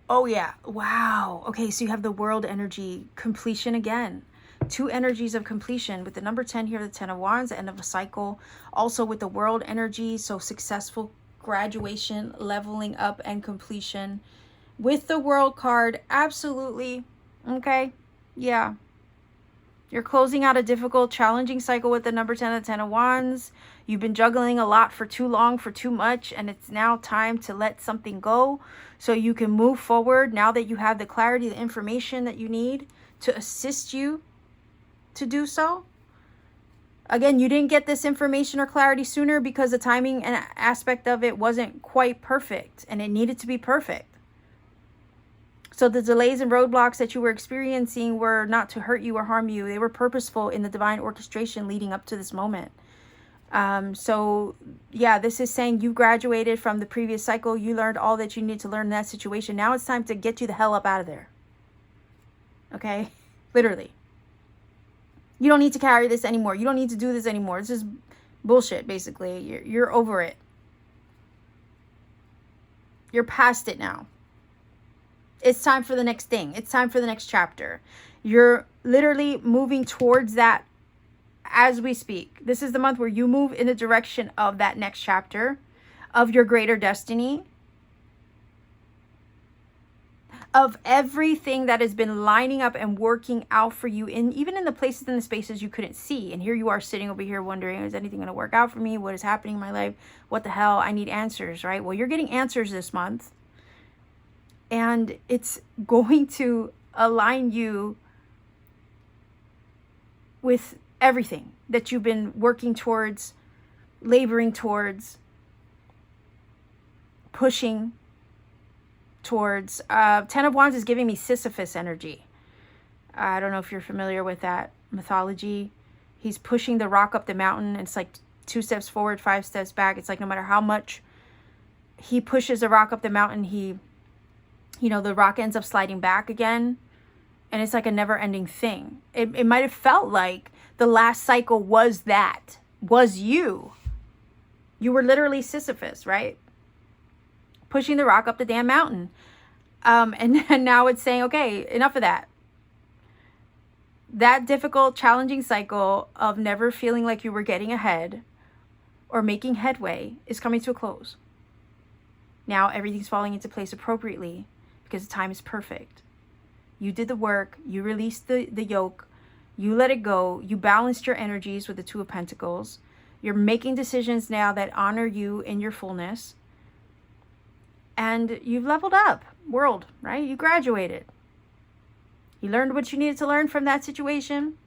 Oh, yeah. Wow. Okay, so you have the world energy, completion again. 2 energies of completion with the number 10 here, the 10 of Wands, the end of a cycle. Also with the world energy, so successful graduation, leveling up, and completion. With the world card, absolutely. Okay, yeah. You're closing out a difficult, challenging cycle with the number 10, the 10 of Wands. You've been juggling a lot for too long, for too much, and it's now time to let something go so you can move forward now that you have the clarity, the information that you need to assist you to do so. Again, you didn't get this information or clarity sooner because the timing and aspect of it wasn't quite perfect, and it needed to be perfect. So the delays and roadblocks that you were experiencing were not to hurt you or harm you. They were purposeful in the divine orchestration leading up to this moment. So yeah, this is saying you graduated from the previous cycle. You learned all that you need to learn in that situation. Now it's time to get you the hell up out of there. Okay? Literally. You don't need to carry this anymore. You don't need to do this anymore. This is bullshit, basically. You're over it. You're past it now. It's time for the next thing. It's time for the next chapter. You're literally moving towards that as we speak. This is the month where you move in the direction of that next chapter, of your greater destiny, of everything that has been lining up and working out for you, even in the places and the spaces you couldn't see. And here you are sitting over here wondering, is anything going to work out for me? What is happening in my life? What the hell? I need answers, right? Well, you're getting answers this month. And it's going to align you with everything that you've been working towards, laboring towards, pushing towards. 10 of Wands is giving me Sisyphus energy. I don't know if you're familiar with that mythology. He's pushing the rock up the mountain. It's like 2 steps forward, 5 steps back. It's like no matter how much he pushes the rock up the mountain, the rock ends up sliding back again. And it's like a never-ending thing. It might have felt like the last cycle was you. You were literally Sisyphus, right? Pushing the rock up the damn mountain. And now it's saying, okay, enough of that. That difficult, challenging cycle of never feeling like you were getting ahead or making headway is coming to a close. Now everything's falling into place appropriately because the time is perfect. You did the work. You released the yoke. You let it go. You balanced your energies with the 2 of Pentacles. You're making decisions now that honor you in your fullness. And you've leveled up, world, right? You graduated. You learned what you needed to learn from that situation.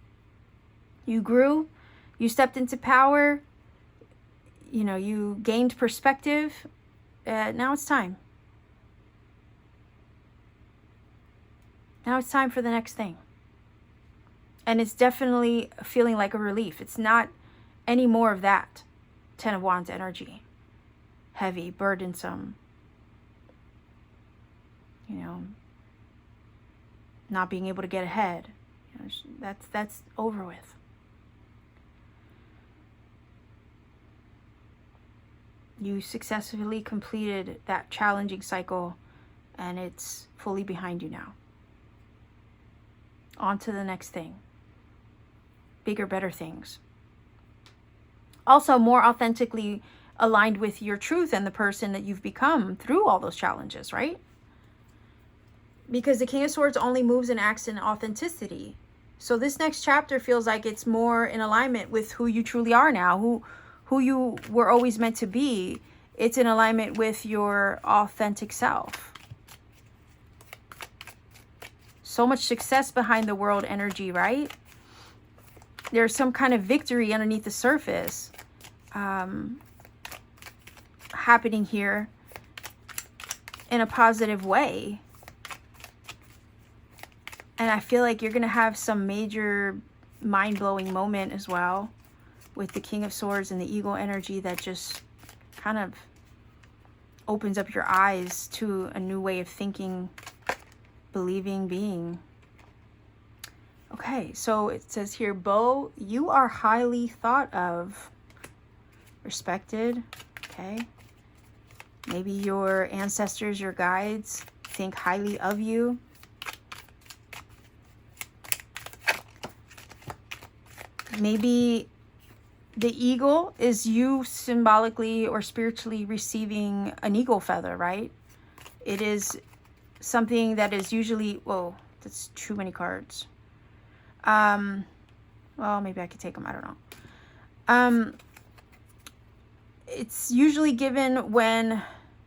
You grew. You stepped into power. You gained perspective. Now it's time. Now it's time for the next thing. And it's definitely feeling like a relief. It's not any more of that. 10 of Wands energy. Heavy, burdensome. You know, not being able to get ahead. You know, that's over with. You successfully completed that challenging cycle, and it's fully behind you now. On to the next thing. Bigger, better things. Also, more authentically aligned with your truth and the person that you've become through all those challenges, right? Because the King of Swords only moves and acts in authenticity. So this next chapter feels like it's more in alignment with who you truly are now, who you were always meant to be. It's in alignment with your authentic self. So much success behind the world energy, right? There's some kind of victory underneath the surface happening here in a positive way. And I feel like you're going to have some major mind-blowing moment as well with the King of Swords and the Eagle energy that just kind of opens up your eyes to a new way of thinking, believing, being. Okay, so it says here, Bo, you are highly thought of, respected. Okay. Maybe your ancestors, your guides think highly of you. Maybe the eagle is you symbolically or spiritually receiving an eagle feather, right? It is something that is usually, whoa, that's too many cards. Well, maybe I could take them, I don't know. It's usually given when,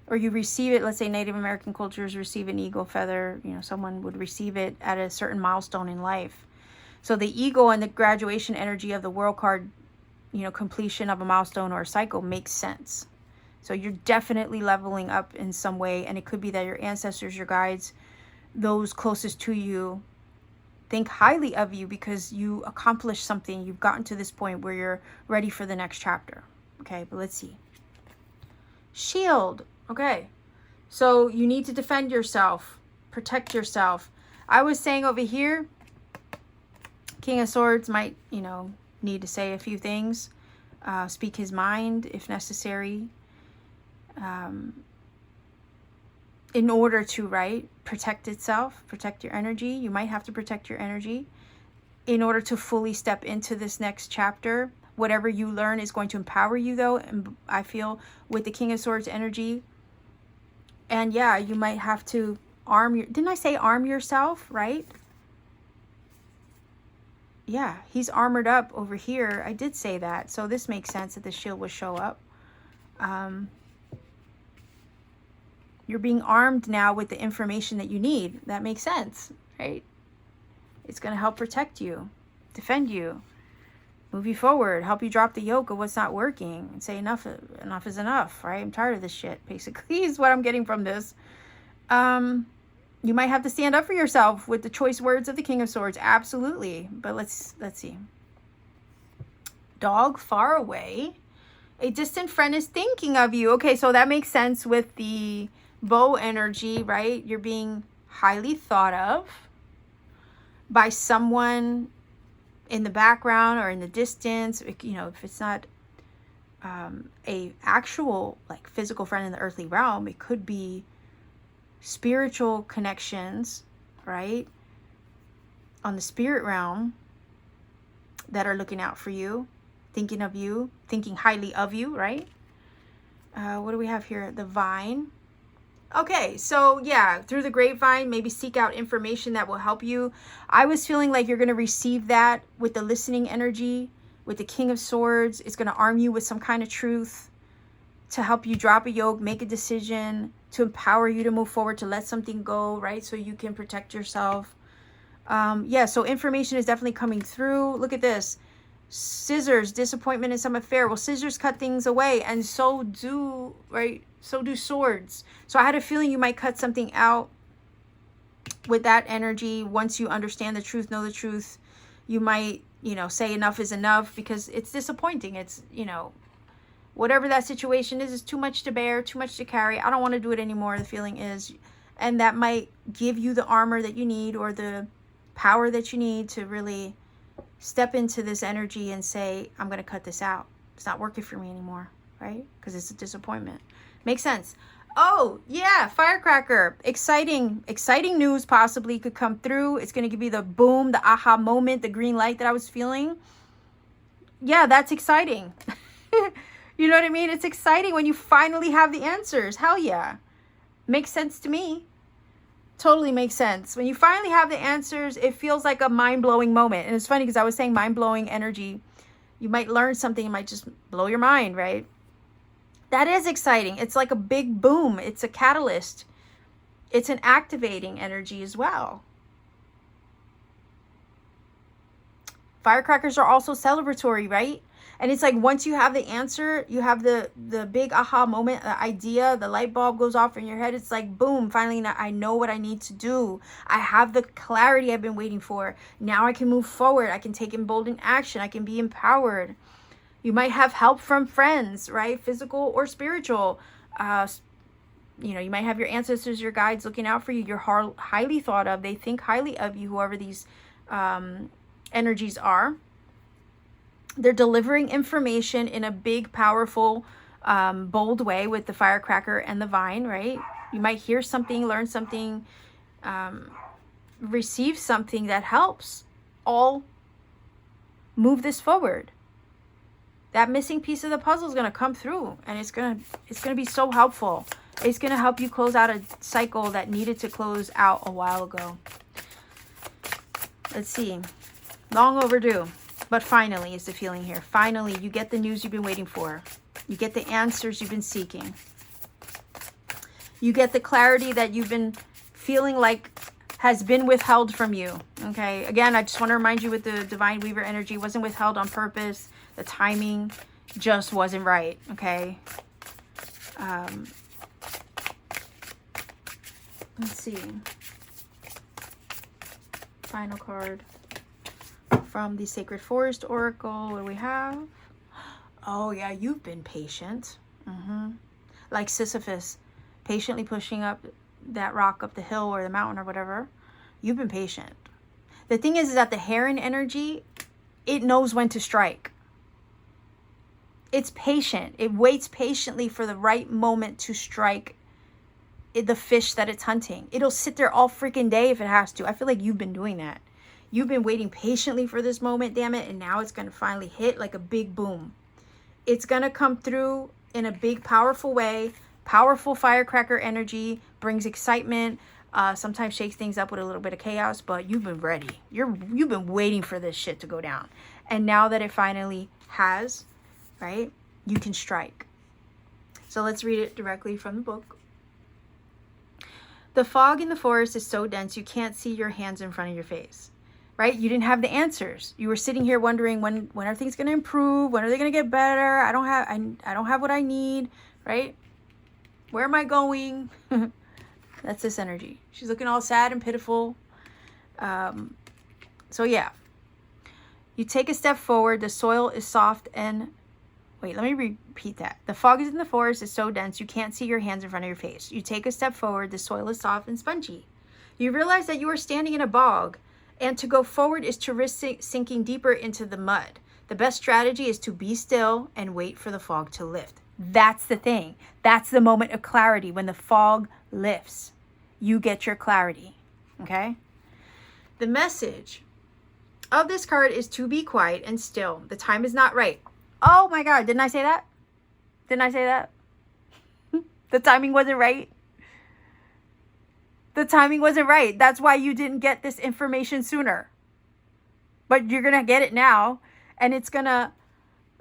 or you receive it, let's say Native American cultures receive an eagle feather, you know, someone would receive it at a certain milestone in life. So the eagle and the graduation energy of the world card, you know, completion of a milestone or a cycle makes sense. So you're definitely leveling up in some way. And it could be that your ancestors, your guides, those closest to you think highly of you because you accomplished something. You've gotten to this point where you're ready for the next chapter. Okay, but let's see. Shield. Okay. So you need to defend yourself, protect yourself. I was saying over here, King of Swords might, you know, need to say a few things, speak his mind if necessary, in order to, right, protect itself, protect your energy. You might have to protect your energy in order to fully step into this next chapter. Whatever you learn is going to empower you, though, and I feel with the King of Swords energy. And yeah, you might have to arm your, didn't I say arm yourself, right? Yeah, he's armored up over here. I did say that. So this makes sense that the shield would show up. You're being armed now with the information that you need. That makes sense, right? It's going to help protect you, defend you, move you forward, help you drop the yoke of what's not working, and say enough is enough, right? I'm tired of this shit, basically, is what I'm getting from this. You might have to stand up for yourself with the choice words of the King of Swords. Absolutely. But let's see. Dog far away. A distant friend is thinking of you. Okay, so that makes sense with the bow energy, right? You're being highly thought of by someone in the background or in the distance. You know, if it's not a actual, like, physical friend in the earthly realm, it could be spiritual connections, right, on the spirit realm that are looking out for you, thinking of you, thinking highly of you, right? What do we have here? The vine. Okay, so yeah, through the grapevine, maybe seek out information that will help you. I was feeling like you're going to receive that with the listening energy, with the King of Swords. It's going to arm you with some kind of truth to help you drop a yoke, make a decision, to empower you to move forward, to let something go, right? So you can protect yourself. Yeah, so information is definitely coming through. Look at this. Scissors, disappointment in some affair. Well, scissors cut things away, and so do, right? So do swords. So I had a feeling you might cut something out with that energy once you understand the truth, know the truth, You might, you know, say enough is enough because it's disappointing. It's, you know, whatever that situation is too much to bear, too much to carry. I don't want to do it anymore, the feeling is. And that might give you the armor that you need, or the power that you need to really step into this energy and say, I'm going to cut this out. It's not working for me anymore, right? Because it's a disappointment. Makes sense. Oh, yeah, firecracker. Exciting news possibly could come through. It's going to give you the boom, the aha moment, the green light that I was feeling. Yeah, that's exciting. You know what I mean? It's exciting when you finally have the answers. Hell yeah. Makes sense to me. Totally makes sense. When you finally have the answers, it feels like a mind-blowing moment. And it's funny because I was saying mind-blowing energy. You might learn something, it might just blow your mind, right? That is exciting. It's like a big boom. It's a catalyst. It's an activating energy as well. Firecrackers are also celebratory, right? And it's like once you have the answer, you have the big aha moment, the idea, the light bulb goes off in your head. It's like, boom, finally I know what I need to do. I have the clarity I've been waiting for. Now I can move forward. I can take emboldened action. I can be empowered. You might have help from friends, right? Physical or spiritual. You know, you might have your ancestors, your guides looking out for you. You're highly thought of. They think highly of you, whoever these energies are. They're delivering information in a big, powerful, bold way with the firecracker and the vine, right? You might hear something, learn something, receive something that helps all move this forward. That missing piece of the puzzle is going to come through, and it's going to be so helpful. It's going to help you close out a cycle that needed to close out a while ago. Let's see. Long overdue. But finally is the feeling here. Finally, you get the news you've been waiting for. You get the answers you've been seeking. You get the clarity that you've been feeling like has been withheld from you. Okay, again, I just want to remind you with the Divine Weaver energy, it wasn't withheld on purpose. The timing just wasn't right. Okay. Let's see. Final card from the Sacred Forest Oracle. What do we have? Oh yeah, you've been patient. Like Sisyphus, patiently pushing up that rock up the hill or the mountain or whatever. You've been patient. The thing is that the heron energy, it knows when to strike. It's patient. It waits patiently for the right moment to strike the fish that it's hunting. It'll sit there all freaking day if it has to. I feel like you've been doing that. You've been waiting patiently for this moment, damn it, and now it's going to finally hit like a big boom. It's going to come through in a big, powerful way. Powerful firecracker energy brings excitement, sometimes shakes things up with a little bit of chaos, but you've been ready. You've been waiting for this shit to go down. And now that it finally has, right, you can strike. So let's read it directly from the book. The fog in the forest is so dense you can't see your hands in front of your face. Right? You didn't have the answers. You were sitting here wondering when are things going to improve? When are they going to get better? I don't have what I need, right? Where am I going? That's this energy. She's looking all sad and pitiful. So yeah. You take a step forward. The soil is soft and... Wait, let me repeat that. The fog is in the forest is so dense you can't see your hands in front of your face. You take a step forward. The soil is soft and spongy. You realize that you are standing in a bog. And to go forward is to risk sinking deeper into the mud. The best strategy is to be still and wait for the fog to lift. That's the thing. That's the moment of clarity. When the fog lifts, you get your clarity. Okay? The message of this card is to be quiet and still. The time is not right. Oh my God. Didn't I say that? Didn't I say that? The timing wasn't right. The timing wasn't right. That's why you didn't get this information sooner. But you're going to get it now. And it's going to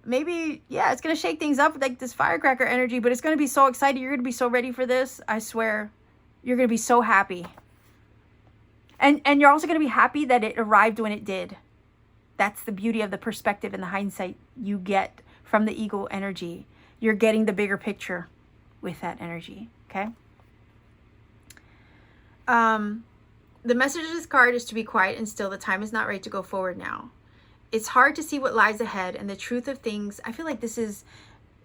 maybe, yeah, it's going to shake things up like this firecracker energy. But it's going to be so exciting. You're going to be so ready for this. I swear. You're going to be so happy. And you're also going to be happy that it arrived when it did. That's the beauty of the perspective and the hindsight you get from the eagle energy. You're getting the bigger picture with that energy. Okay? The message of this card is to be quiet and still. The time is not right to go forward now. It's hard to see what lies ahead and the truth of things. I feel like this is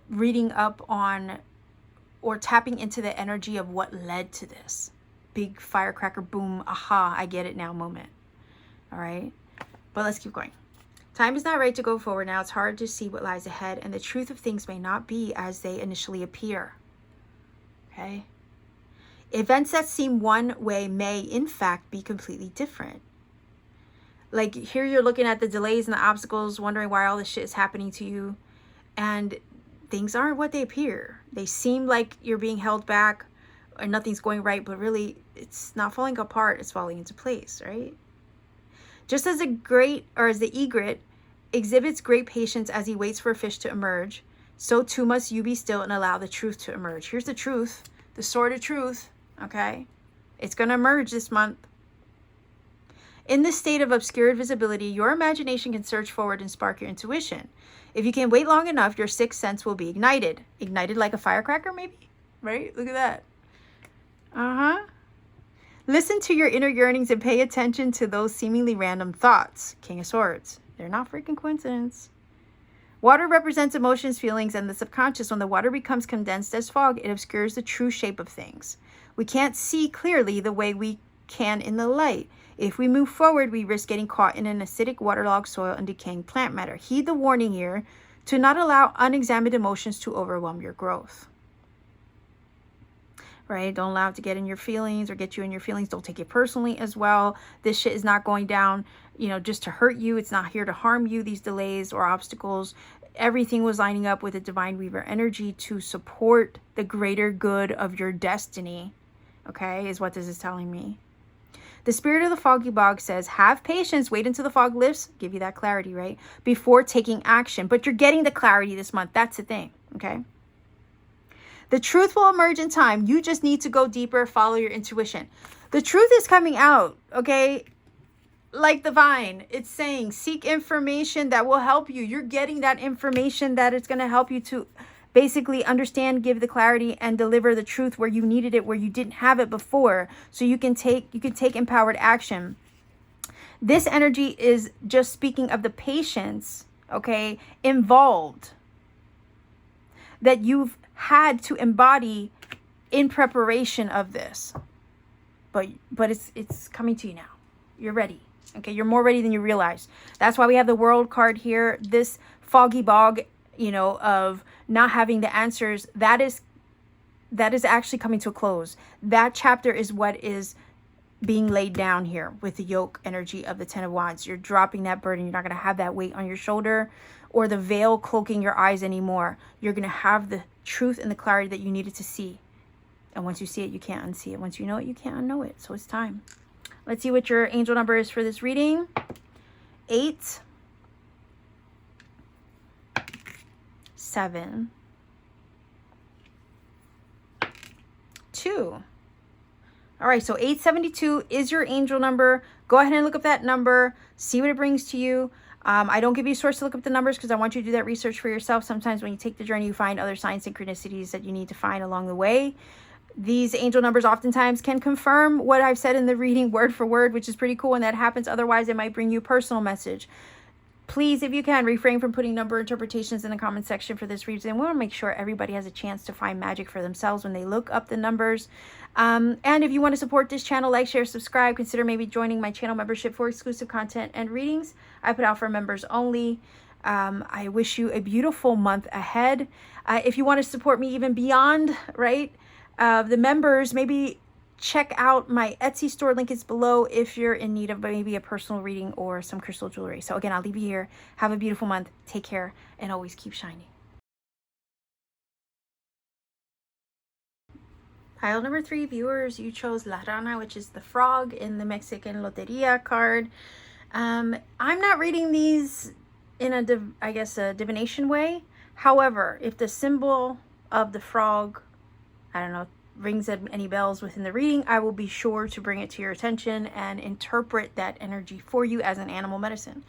reading up on or tapping into the energy of what led to this big firecracker boom, aha, I get it now moment. All right, but let's keep going. Time is not right to go forward now. It's hard to see what lies ahead and the truth of things may not be as they initially appear. Okay, events that seem one way may in fact be completely different. Like here you're looking at the delays and the obstacles, wondering why all this shit is happening to you, and things aren't what they appear. They seem like you're being held back or nothing's going right, but really it's not falling apart, it's falling into place, right? Just as the egret exhibits great patience as he waits for a fish to emerge, so too must you be still and allow the truth to emerge. Here's the truth, the sword of truth, okay? It's going to emerge this month. In this state of obscured visibility, your imagination can surge forward and spark your intuition. If you can wait long enough, your sixth sense will be ignited. Ignited like a firecracker, maybe? Right? Look at that. Listen to your inner yearnings and pay attention to those seemingly random thoughts. King of Swords. They're not freaking coincidence. Water represents emotions, feelings, and the subconscious. When the water becomes condensed as fog, it obscures the true shape of things. We can't see clearly the way we can in the light. If we move forward, we risk getting caught in an acidic, waterlogged soil and decaying plant matter. Heed the warning here to not allow unexamined emotions to overwhelm your growth. Right? Don't allow it to get in your feelings or get you in your feelings. Don't take it personally as well. This shit is not going down, just to hurt you. It's not here to harm you, these delays or obstacles. Everything was lining up with a divine weaver energy to support the greater good of your destiny. Okay, is what this is telling me. The spirit of the foggy bog says, have patience, wait until the fog lifts, give you that clarity, right? Before taking action. But you're getting the clarity this month. That's the thing, okay? The truth will emerge in time. You just need to go deeper, follow your intuition. The truth is coming out, okay? Like the vine, it's saying, seek information that will help you. You're getting that information that it's going to help you to basically understand, give the clarity, and deliver the truth where you needed it, where you didn't have it before. So you can take empowered action. This energy is just speaking of the patience, okay, involved that you've had to embody in preparation of this. But it's coming to you now. You're ready. Okay, you're more ready than you realize. That's why we have the World card here. This foggy bog, of not having the answers, that is actually coming to a close. That chapter is what is being laid down here with the yoke energy of the Ten of Wands. You're dropping that burden. You're not going to have that weight on your shoulder or the veil cloaking your eyes anymore. You're going to have the truth and the clarity that you needed to see. And once you see it, you can't unsee it. Once you know it, you can't unknow it. So it's time. Let's see what your angel number is for this reading. 8, 7, 2. All right, so 872 is your angel number. Go ahead and look up that number. See what it brings to you. I don't give you a source to look up the numbers because I want you to do that research for yourself. Sometimes when you take the journey, you find other signs, synchronicities that you need to find along the way. These angel numbers oftentimes can confirm what I've said in the reading word for word, which is pretty cool when that happens. Otherwise, it might bring you a personal message. Please, if you can, refrain from putting number interpretations in the comment section for this reason. We want to make sure everybody has a chance to find magic for themselves when they look up the numbers. And if you want to support this channel, like, share, subscribe, consider maybe joining my channel membership for exclusive content and readings I put out for members only. I wish you a beautiful month ahead. If you want to support me even beyond, right, the members, maybe check out my Etsy store. Link is below if you're in need of maybe a personal reading or some crystal jewelry. So again, I'll leave you here. Have a beautiful month. Take care and always keep shining. Pile number 3, viewers, you chose La Rana, which is the frog in the Mexican Loteria card. I'm not reading these in a divination way. However, if the symbol of the frog, I don't know, rings any bells within the reading, I will be sure to bring it to your attention and interpret that energy for you as an animal medicine.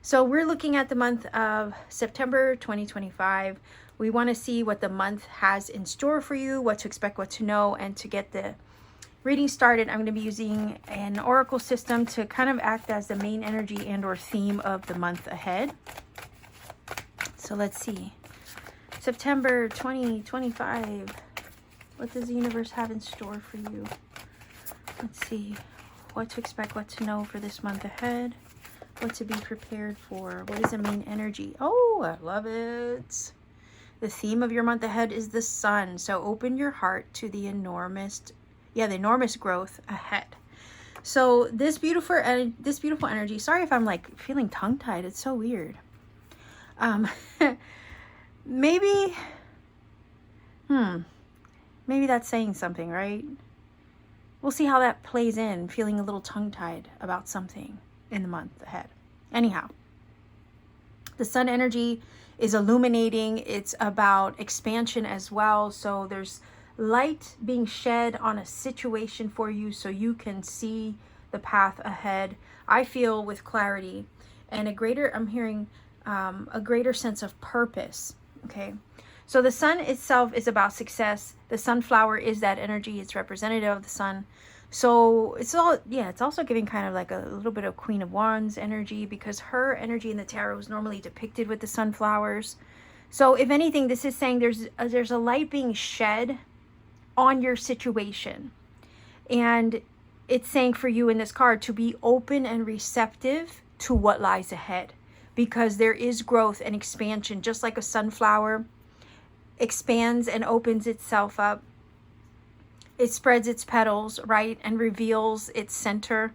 So we're looking at the month of September 2025. We want to see what the month has in store for you, what to expect, what to know, and to get the reading started, I'm going to be using an oracle system to kind of act as the main energy and or theme of the month ahead. So let's see. September 2025. What does the universe have in store for you? Let's see. What to expect, what to know for this month ahead. What to be prepared for. What is the main energy? Oh, I love it. The theme of your month ahead is the sun. So open your heart to the enormous growth ahead. So this beautiful energy. Sorry if I'm like feeling tongue-tied. It's so weird. Maybe that's saying something, right? We'll see how that plays in, feeling a little tongue-tied about something in the month ahead. Anyhow, the sun energy is illuminating. It's about expansion as well. So there's light being shed on a situation for you so you can see the path ahead. I feel with clarity and I'm hearing a greater sense of purpose. Okay. So the sun itself is about success. The sunflower is that energy. It's representative of the sun. So it's also giving kind of like a little bit of Queen of Wands energy, because her energy in the tarot is normally depicted with the sunflowers. So if anything, this is saying there's a light being shed on your situation. And it's saying for you in this card to be open and receptive to what lies ahead, because there is growth and expansion, just like a sunflower expands and opens itself up. It spreads its petals, right, and reveals its center,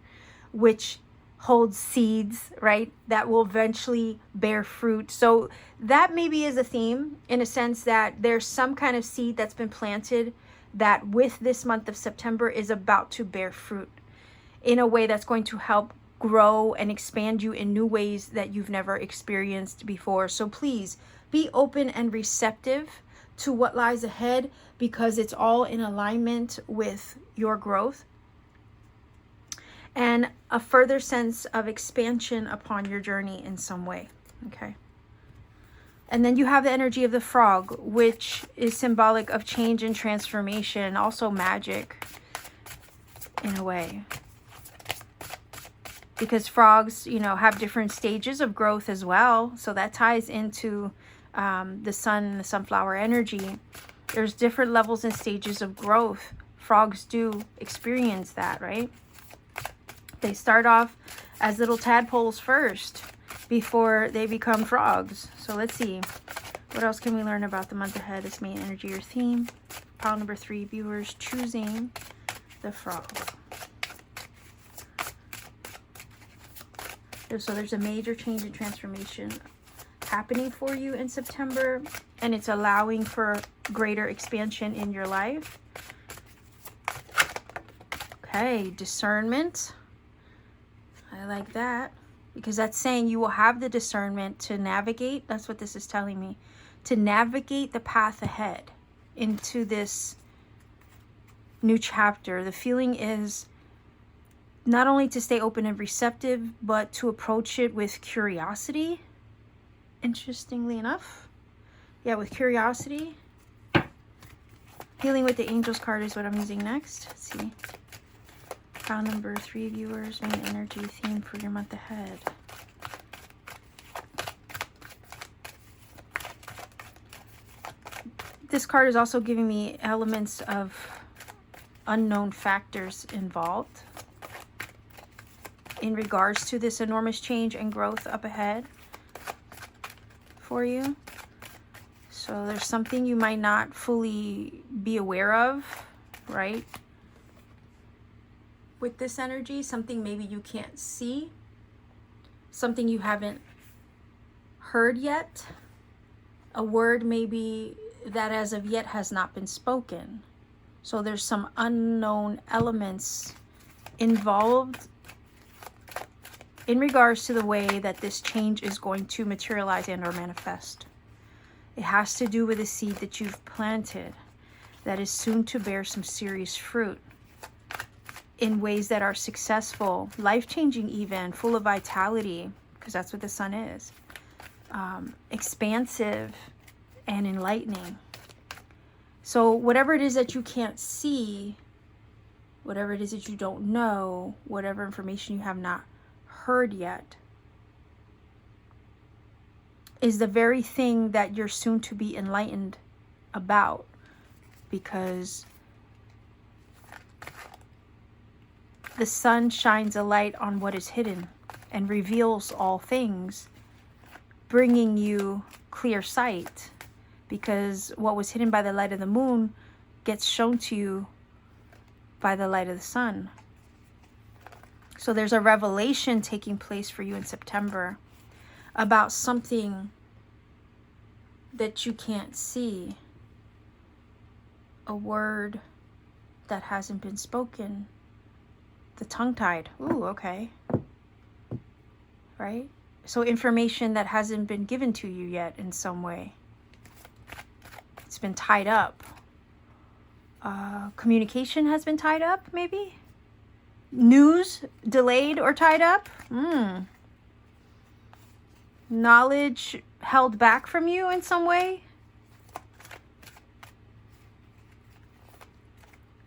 which holds seeds, right, that will eventually bear fruit. So that maybe is a theme, in a sense that there's some kind of seed that's been planted that with this month of September is about to bear fruit in a way that's going to help grow and expand you in new ways that you've never experienced before. So please be open and receptive to what lies ahead, because it's all in alignment with your growth and a further sense of expansion upon your journey in some way. Okay. And then you have the energy of the frog, which is symbolic of change and transformation, also magic in a way, because frogs, have different stages of growth as well. So that ties into the sun and the sunflower energy. There's different levels and stages of growth. Frogs do experience that, right? They start off as little tadpoles first before they become frogs. So let's see. What else can we learn about the month ahead? Its main energy or theme. Pile number 3, viewers choosing the frog. So there's a major change and transformation happening for you in September, and it's allowing for greater expansion in your life. Okay, discernment. I like that, because that's saying you will have the discernment to navigate. That's what this is telling me, to navigate the path ahead into this new chapter. The feeling is not only to stay open and receptive, but to approach it with curiosity. Interestingly enough, with curiosity. Healing with the Angels card is what I'm using next. Let's see. Pile number 3, viewers, main energy theme for your month ahead. This card is also giving me elements of unknown factors involved in regards to this enormous change and growth up ahead for you. So there's something you might not fully be aware of, right? With this energy, something maybe you can't see, something you haven't heard yet, a word maybe that as of yet has not been spoken. So there's some unknown elements involved in regards to the way that this change is going to materialize and or manifest. It has to do with a seed that you've planted that is soon to bear some serious fruit in ways that are successful, life-changing even, full of vitality, because that's what the sun is, expansive and enlightening. So whatever it is that you can't see, whatever it is that you don't know, whatever information you have not heard yet, is the very thing that you're soon to be enlightened about, because the sun shines a light on what is hidden and reveals all things, bringing you clear sight, because what was hidden by the light of the moon gets shown to you by the light of the sun. So there's a revelation taking place for you in September about something that you can't see, a word that hasn't been spoken, the tongue-tied. Ooh, okay. Right? So information that hasn't been given to you yet in some way. It's been tied up. Communication has been tied up, maybe? News delayed or tied up? Knowledge held back from you in some way?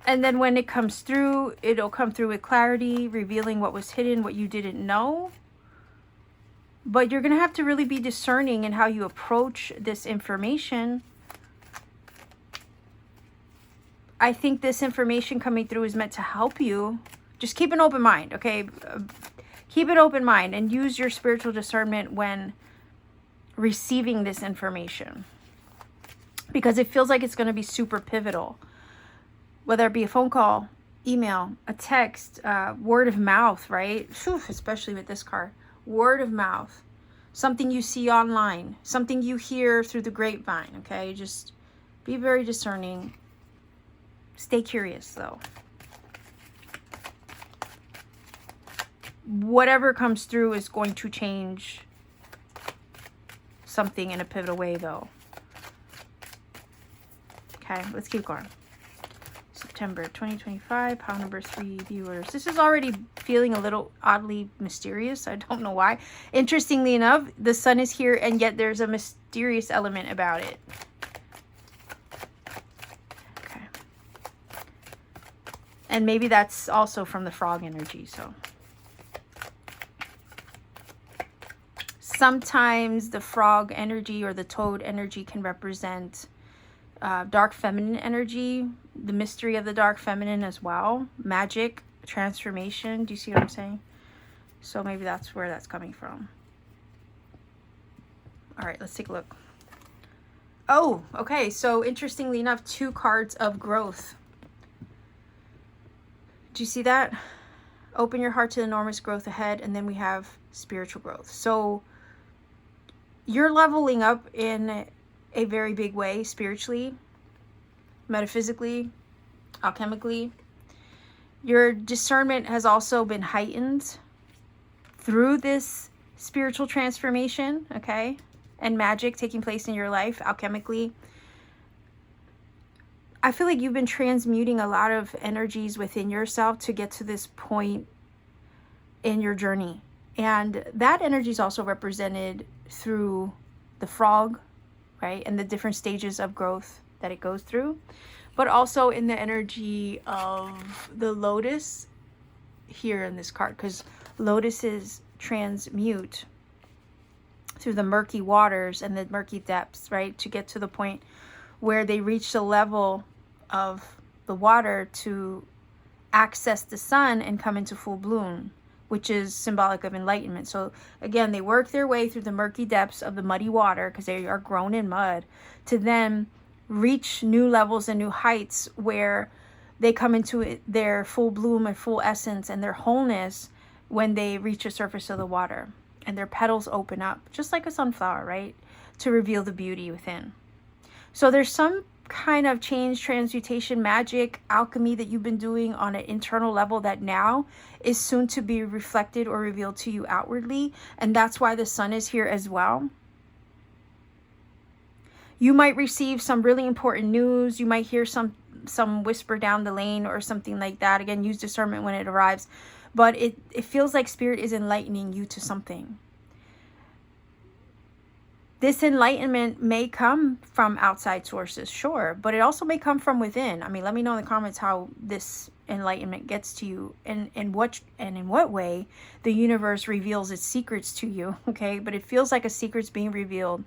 And then when it comes through, it'll come through with clarity, revealing what was hidden, what you didn't know. But you're going to have to really be discerning in how you approach this information. I think this information coming through is meant to help you. Just keep an open mind, okay? Keep an open mind and use your spiritual discernment when receiving this information, because it feels like it's going to be super pivotal. Whether it be a phone call, email, a text, word of mouth, right? Whew, especially with this card. Word of mouth. Something you see online. Something you hear through the grapevine, okay? Just be very discerning. Stay curious, though. Whatever comes through is going to change something in a pivotal way, though. Okay, let's keep going. September 2025, pile number 3, viewers. This is already feeling a little oddly mysterious. I don't know why. Interestingly enough, the sun is here, and yet there's a mysterious element about it. Okay. And maybe that's also from the frog energy, so. Sometimes the frog energy or the toad energy can represent dark feminine energy, the mystery of the dark feminine as well, magic, transformation. Do you see what I'm saying? So maybe that's where that's coming from. All right, let's take a look. Oh, okay. So interestingly enough, 2 cards of growth. Do you see that? Open your heart to the enormous growth ahead, and then we have spiritual growth. So you're leveling up in a very big way, spiritually, metaphysically, alchemically. Your discernment has also been heightened through this spiritual transformation, okay? And magic taking place in your life, alchemically. I feel like you've been transmuting a lot of energies within yourself to get to this point in your journey. And that energy is also represented through the frog, right? And the different stages of growth that it goes through. But also in the energy of the lotus here in this card. Because lotuses transmute through the murky waters and the murky depths, right? To get to the point where they reach the level of the water to access the sun and come into full bloom, which is symbolic of enlightenment. So again, they work their way through the murky depths of the muddy water, because they are grown in mud, to then reach new levels and new heights where they come into their full bloom and full essence and their wholeness when they reach the surface of the water and their petals open up, just like a sunflower, right? To reveal the beauty within. So there's some kind of change, transmutation, magic, alchemy that you've been doing on an internal level that now is soon to be reflected or revealed to you outwardly. And that's why the sun is here as well. You might receive some really important news. You might hear some whisper down the lane or something like that. Again, use discernment when it arrives. But it feels like Spirit is enlightening you to something. This enlightenment may come from outside sources, sure, but it also may come from within. I mean, let me know in the comments how this enlightenment gets to you, and in what way the universe reveals its secrets to you, okay? But it feels like a secret's being revealed,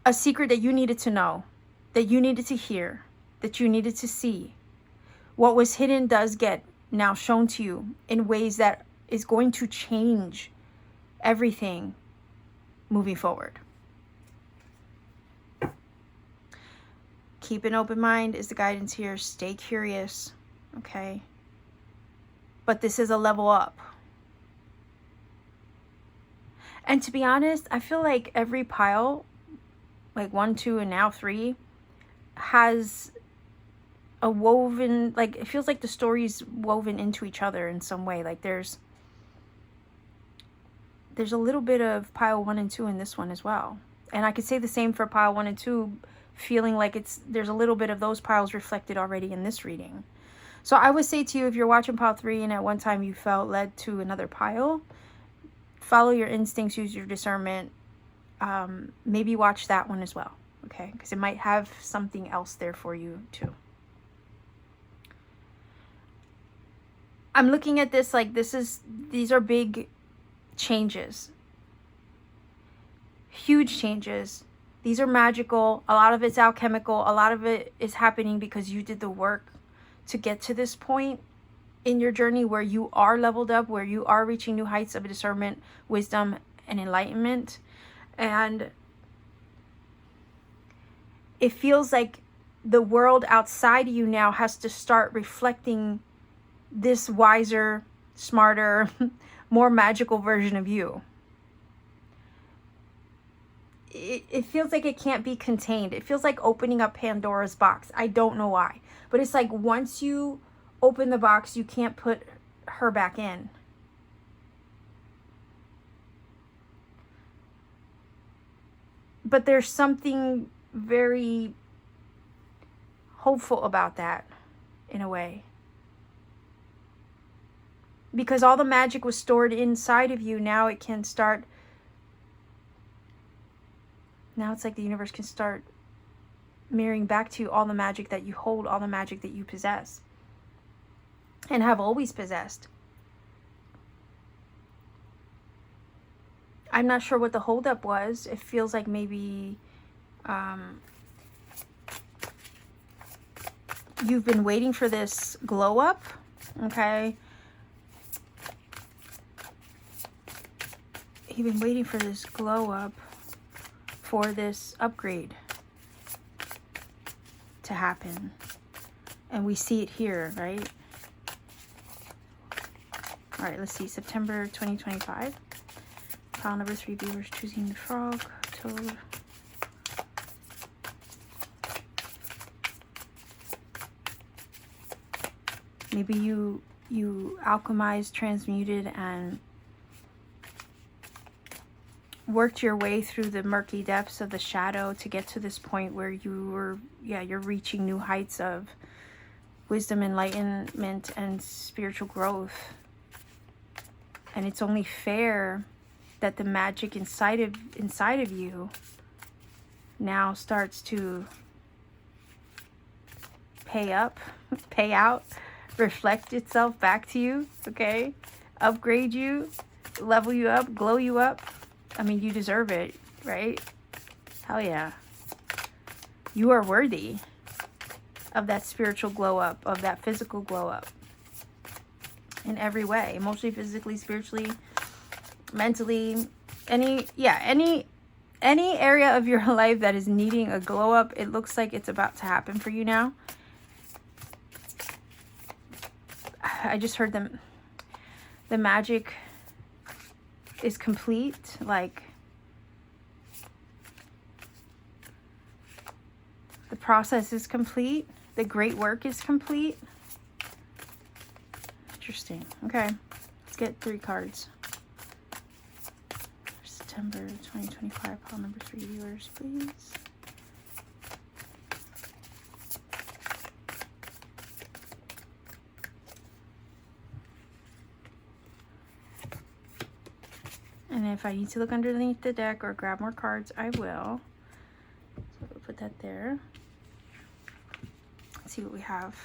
a secret that you needed to know, that you needed to hear, that you needed to see. What was hidden does get now shown to you in ways that is going to change everything moving forward. Keep an open mind is the guidance here. Stay curious, okay? But this is a level up. And to be honest, I feel like every pile, like 1, 2, and now 3, has a woven, like, it feels like the story's woven into each other in some way. Like there's a little bit of pile 1 and 2 in this one as well. And I could say the same for pile 1 and 2, feeling like there's a little bit of those piles reflected already in this reading. So I would say to you, if you're watching pile 3 and at one time you felt led to another pile, follow your instincts, use your discernment. Maybe watch that one as well, okay? Because it might have something else there for you too. I'm looking at this like these are big changes. Huge changes. These are magical. A lot of it's alchemical. A lot of it is happening because you did the work to get to this point in your journey where you are leveled up, where you are reaching new heights of discernment, wisdom, and enlightenment. And it feels like the world outside of you now has to start reflecting this wiser, smarter, more magical version of you. It feels like it can't be contained. It feels like opening up Pandora's box. I don't know why. But it's like once you open the box, you can't put her back in. But there's something very hopeful about that in a way. Because all the magic was stored inside of you. Now it can start. Now it's like the universe can start mirroring back to you all the magic that you hold, all the magic that you possess and have always possessed. I'm not sure what the holdup was. It feels like maybe you've been waiting for this glow up, okay? You've been waiting for this glow up, for this upgrade to happen. And we see it here, right? All right, let's see. September 2025. Pile number 3, viewers choosing the frog, toad. Maybe you alchemized, transmuted, and worked your way through the murky depths of the shadow to get to this point where you're reaching new heights of wisdom, enlightenment, and spiritual growth. And it's only fair that the magic inside of you now starts to pay out, reflect itself back to you, okay? Upgrade you, level you up, glow you up. I mean, you deserve it, right? Hell yeah. You are worthy of that spiritual glow up, of that physical glow up. In every way. Emotionally, physically, spiritually, mentally. Any area of your life that is needing a glow up, it looks like it's about to happen for you now. I just heard the magic is complete. Like the process is complete. The great work is complete. Interesting. Okay, let's get 3 cards. September 2025, pile number 3, viewers, please. And if I need to look underneath the deck or grab more cards, I will. So we'll put that there. Let's see what we have.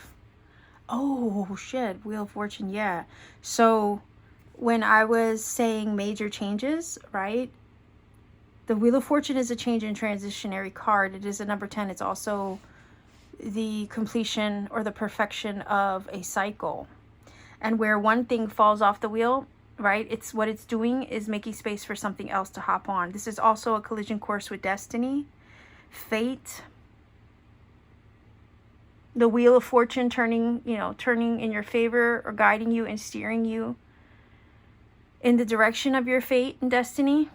Oh, shit. Wheel of Fortune, yeah. So when I was saying major changes, right? The Wheel of Fortune is a change in transitionary card. It is a number 10. It's also the completion or the perfection of a cycle. And where one thing falls off the wheel, right? It's what it's doing is making space for something else to hop on. This is also a collision course with destiny, fate, the Wheel of Fortune turning, turning in your favor or guiding you and steering you in the direction of your fate and destiny.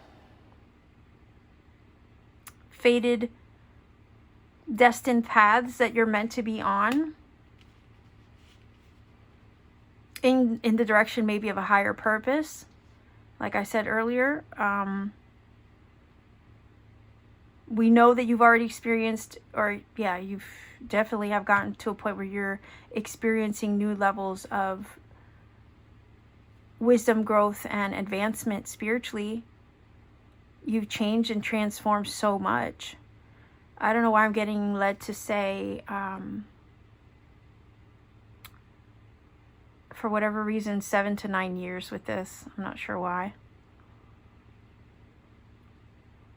Fated, destined paths that you're meant to be on. In the direction maybe of a higher purpose. Like I said earlier, we know that you've already experienced, or yeah, you've definitely have gotten to a point where you're experiencing new levels of wisdom, growth, and advancement spiritually. You've changed and transformed so much. I don't know why I'm getting led to say, for whatever reason, 7 to 9 years with this. I'm not sure why.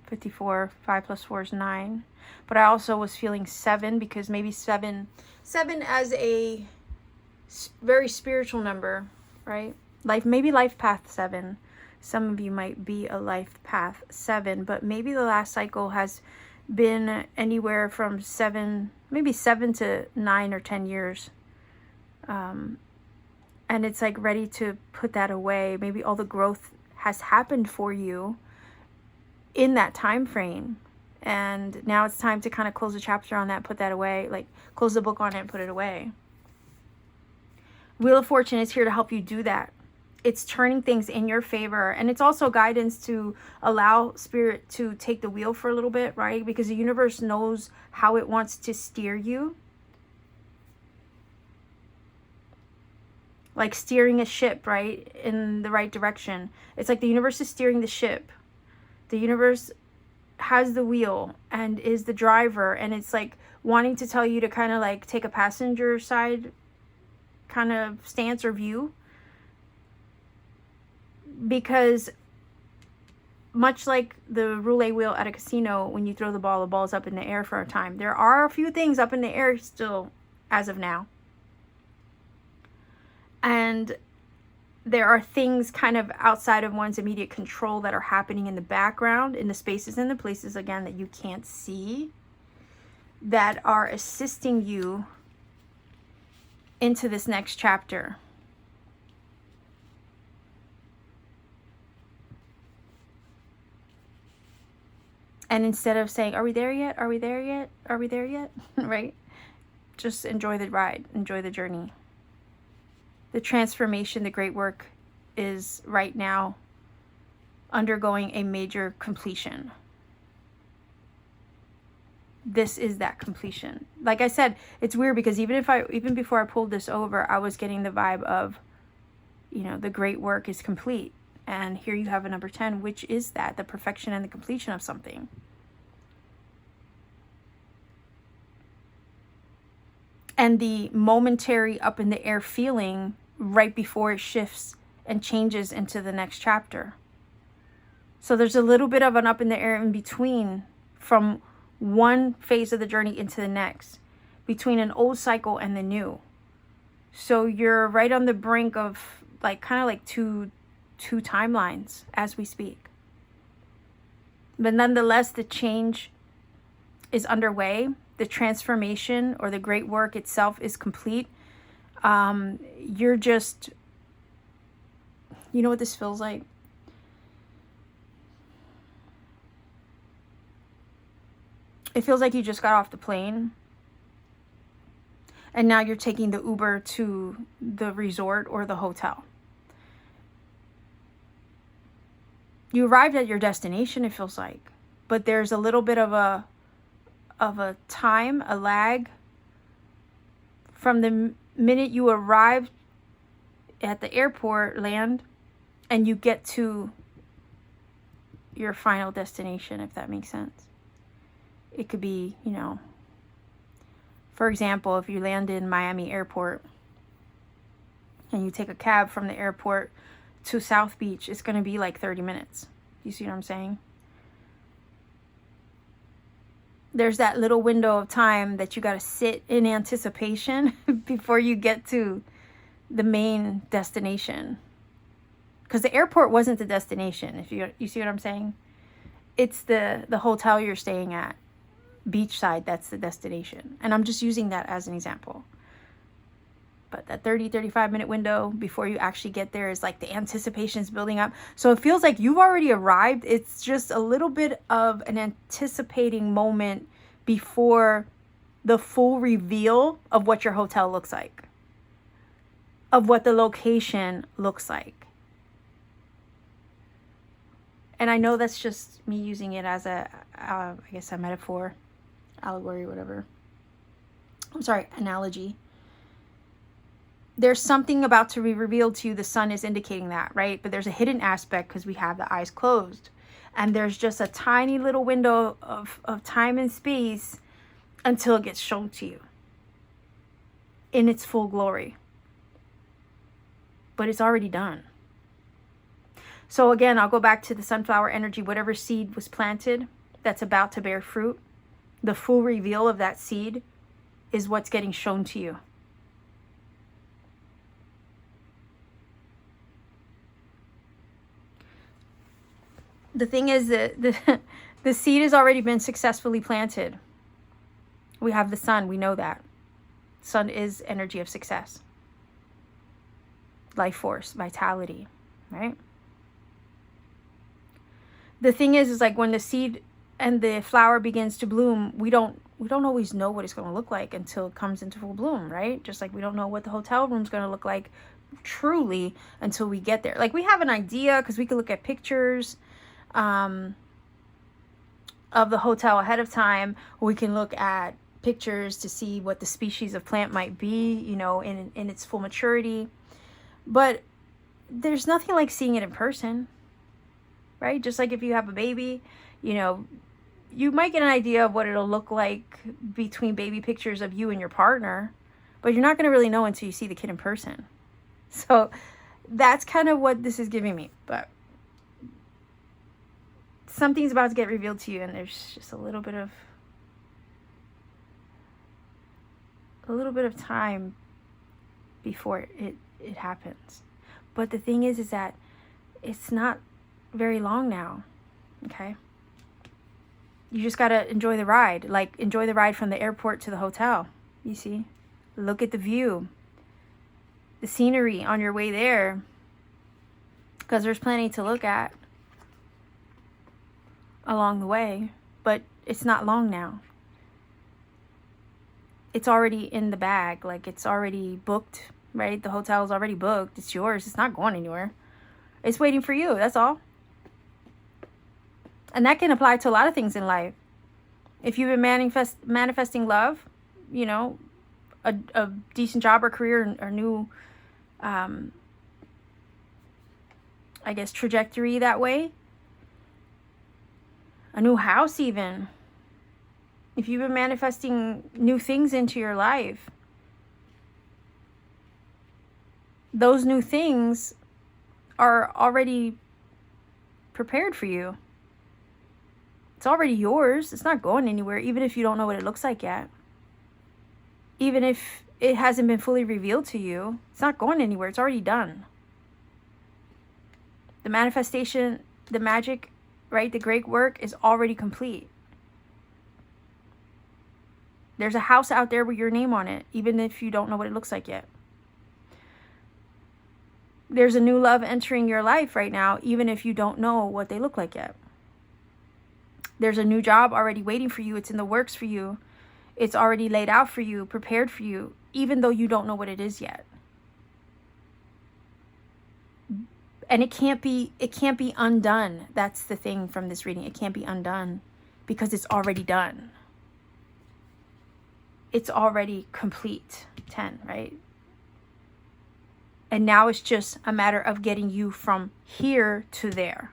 54, 5 plus 4 is 9. But I also was feeling 7 because maybe 7 as a very spiritual number, right? Maybe life path 7. Some of you might be a life path 7, but maybe the last cycle has been anywhere from 7 to 9 or 10 years. And it's like ready to put that away. Maybe all the growth has happened for you in that time frame. And now it's time to kind of close the chapter on that, put that away, like close the book on it and put it away. Wheel of Fortune is here to help you do that. It's turning things in your favor. And it's also guidance to allow spirit to take the wheel for a little bit, right? Because the universe knows how it wants to steer you. Like steering a ship, right? In the right direction. It's like the universe is steering the ship. The universe has the wheel and is the driver. And it's like wanting to tell you to kind of like take a passenger side kind of stance or view. Because much like the roulette wheel at a casino, when you throw the ball's up in the air for a time. There are a few things up in the air still as of now. And there are things kind of outside of one's immediate control that are happening in the background, in the spaces and the places, again, that you can't see, that are assisting you into this next chapter. And instead of saying, are we there yet? Are we there yet? Are we there yet? Right? Just enjoy the ride. Enjoy the journey. The transformation, the great work is right now undergoing a major completion. This is that completion. Like I said, it's weird because even before I pulled this over, I was getting the vibe of, the great work is complete. And here you have a number 10, which is that, the perfection and the completion of something. And the momentary up in the air feeling right before it shifts and changes into the next chapter. So there's a little bit of an up in the air in between, from one phase of the journey into the next, between an old cycle and the new. So you're right on the brink of kind of two timelines as we speak. But nonetheless, the change is underway. The transformation or the great work itself is complete. You're just, you know what this feels like? It feels like you just got off the plane and now you're taking the Uber to the resort or the hotel. You arrived at your destination, it feels like, but there's a little bit of a time, a lag from the minute you arrive at the airport, land, and you get to your final destination, if that makes sense. It could be, for example, if you land in Miami airport and you take a cab from the airport to South Beach, it's going to be like 30 minutes. You see what I'm saying? There's that little window of time that you got to sit in anticipation before you get to the main destination. Because the airport wasn't the destination, if you see what I'm saying? It's the hotel you're staying at, beachside, that's the destination. And I'm just using that as an example. But that 35 minute window before you actually get there is like the anticipation's building up. So it feels like you've already arrived. It's just a little bit of an anticipating moment before the full reveal of what your hotel looks like, of what the location looks like. And I know that's just me using it as a, I guess, a metaphor, allegory, whatever. I'm sorry, analogy. There's something about to be revealed to you. The sun is indicating that, right? But there's a hidden aspect because we have the eyes closed. And there's just a tiny little window of time and space until it gets shown to you in its full glory. But it's already done. So again, I'll go back to the sunflower energy. Whatever seed was planted that's about to bear fruit, the full reveal of that seed is what's getting shown to you. The thing is that the seed has already been successfully planted. We have the sun. We know that. Sun is energy of success. Life force, vitality, right? The thing is like when the seed and the flower begins to bloom, we don't always know what it's going to look like until it comes into full bloom, right? Just like we don't know what the hotel room's going to look like truly until we get there. Like we have an idea because we can look at pictures of the hotel ahead of time. We can look at pictures to see what the species of plant might be, you know, in its full maturity. But there's nothing like seeing it in person, right? Just like if you have a baby, you know, you might get an idea of what it'll look like between baby pictures of you and your partner, but you're not going to really know until you see the kid in person. So that's kind of what this is giving me. But something's about to get revealed to you, and there's just a little bit of time before it happens. But the thing is that it's not very long now, okay? You just got to enjoy the ride. Like, enjoy the ride from the airport to the hotel, you see? Look at the view, the scenery on your way there, because there's plenty to look at along the way, but it's not long now. It's already in the bag, like it's already booked, right? The hotel is already booked. It's yours. It's not going anywhere. It's waiting for you. That's all. And that can apply to a lot of things in life. If you've been manifesting love, you know, a decent job or career or new, I guess, trajectory that way, a new house even. If you've been manifesting new things into your life, those new things are already prepared for you. It's already yours. It's not going anywhere, even if you don't know what it looks like yet. Even if it hasn't been fully revealed to you, it's not going anywhere. It's already done. The manifestation, the magic, right? The great work is already complete. There's a house out there with your name on it, even if you don't know what it looks like yet. There's a new love entering your life right now, even if you don't know what they look like yet. There's a new job already waiting for you. It's in the works for you. It's already laid out for you, prepared for you, even though you don't know what it is yet. And it can't be undone. That's the thing from this reading. It can't be undone because it's already done. It's already complete. 10, right? And now it's just a matter of getting you from here to there.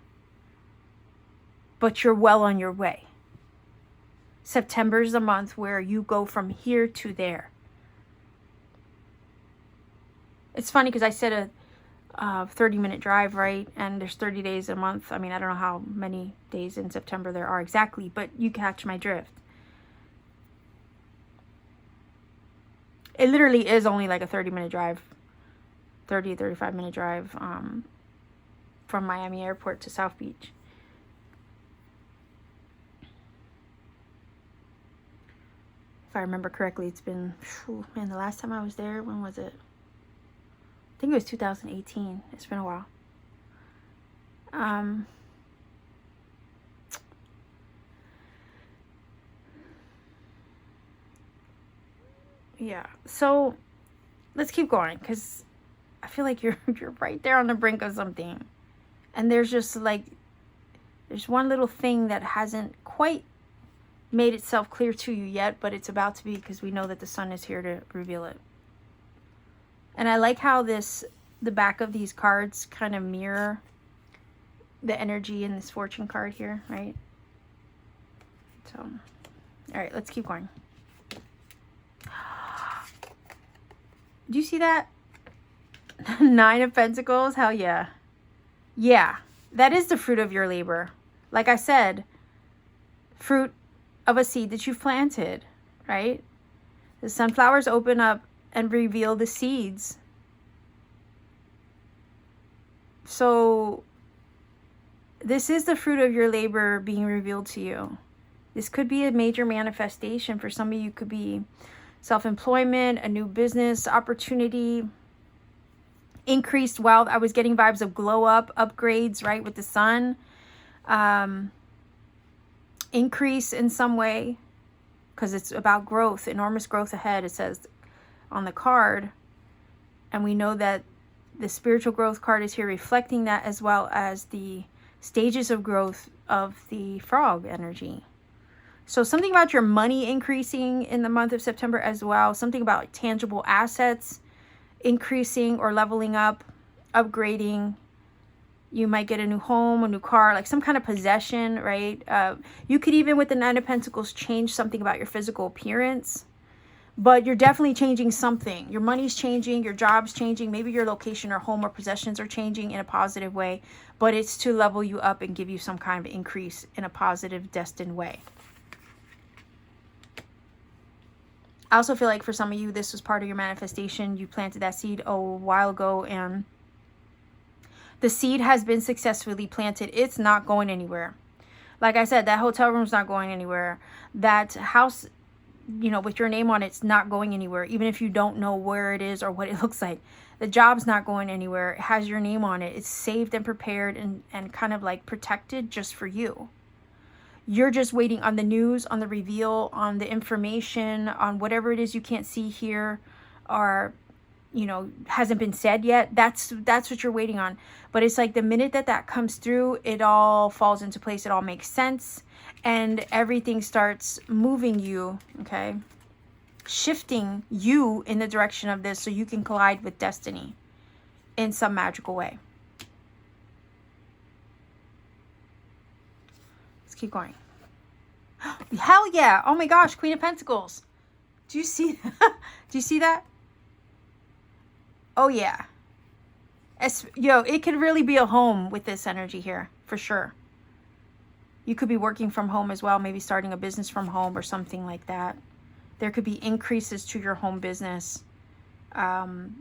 But you're well on your way. September is the month where you go from here to there. It's funny because I said a 30-minute drive, right? And there's 30 days a month. I mean, I don't know how many days in September there are exactly, but you catch my drift. It literally is only like a 30-minute drive, 35-minute drive from Miami Airport to South Beach. If I remember correctly, it's been, man, the last time I was there, when was it? I think it was 2018. It's been a while. Yeah. So let's keep going, because I feel like you're right there on the brink of something, and there's just like there's one little thing that hasn't quite made itself clear to you yet, but it's about to be, because we know that the sun is here to reveal it. And I like how the back of these cards kind of mirror the energy in this fortune card here, right? So, all right, let's keep going. Do you see that? 9 of Pentacles? Hell yeah. Yeah, that is the fruit of your labor. Like I said, fruit of a seed that you've planted, right? The sunflowers open up and reveal the seeds. So this is the fruit of your labor being revealed to you. This could be a major manifestation. For some of you, could be self-employment, a new business opportunity, increased wealth. I was getting vibes of glow up, upgrades, right, with the sun. Increase in some way, because it's about growth, enormous growth ahead, it says on the card. And we know that the spiritual growth card is here reflecting that, as well as the stages of growth of the frog energy. So something about your money increasing in the month of September as well. Something about tangible assets increasing or leveling up, upgrading. You might get a new home, a new car, like some kind of possession, right? You could even, with the 9 of Pentacles, change something about your physical appearance. But you're definitely changing something. Your money's changing, your job's changing, maybe your location or home or possessions are changing in a positive way. But it's to level you up and give you some kind of increase in a positive, destined way. I also feel like for some of you, this was part of your manifestation. You planted that seed a while ago, and the seed has been successfully planted. It's not going anywhere. Like I said, that hotel room's not going anywhere. That house, you know, with your name on it's not going anywhere. Even if you don't know where it is or what it looks like. The job's not going anywhere. It has your name on it. It's saved and prepared and kind of like protected just for you. You're just waiting on the news, on the reveal, on the information, on whatever it is you can't see here, or, you know, hasn't been said yet. That's what you're waiting on. But it's like the minute that comes through, it all falls into place. It all makes sense. And everything starts moving you, okay? Shifting you in the direction of this so you can collide with destiny in some magical way. Keep going. Hell yeah. Oh my gosh, Queen of Pentacles. Do you see that? Do you see that? Oh yeah. It could really be a home with this energy here, for sure. You could be working from home as well, maybe starting a business from home or something like that. There could be increases to your home business. And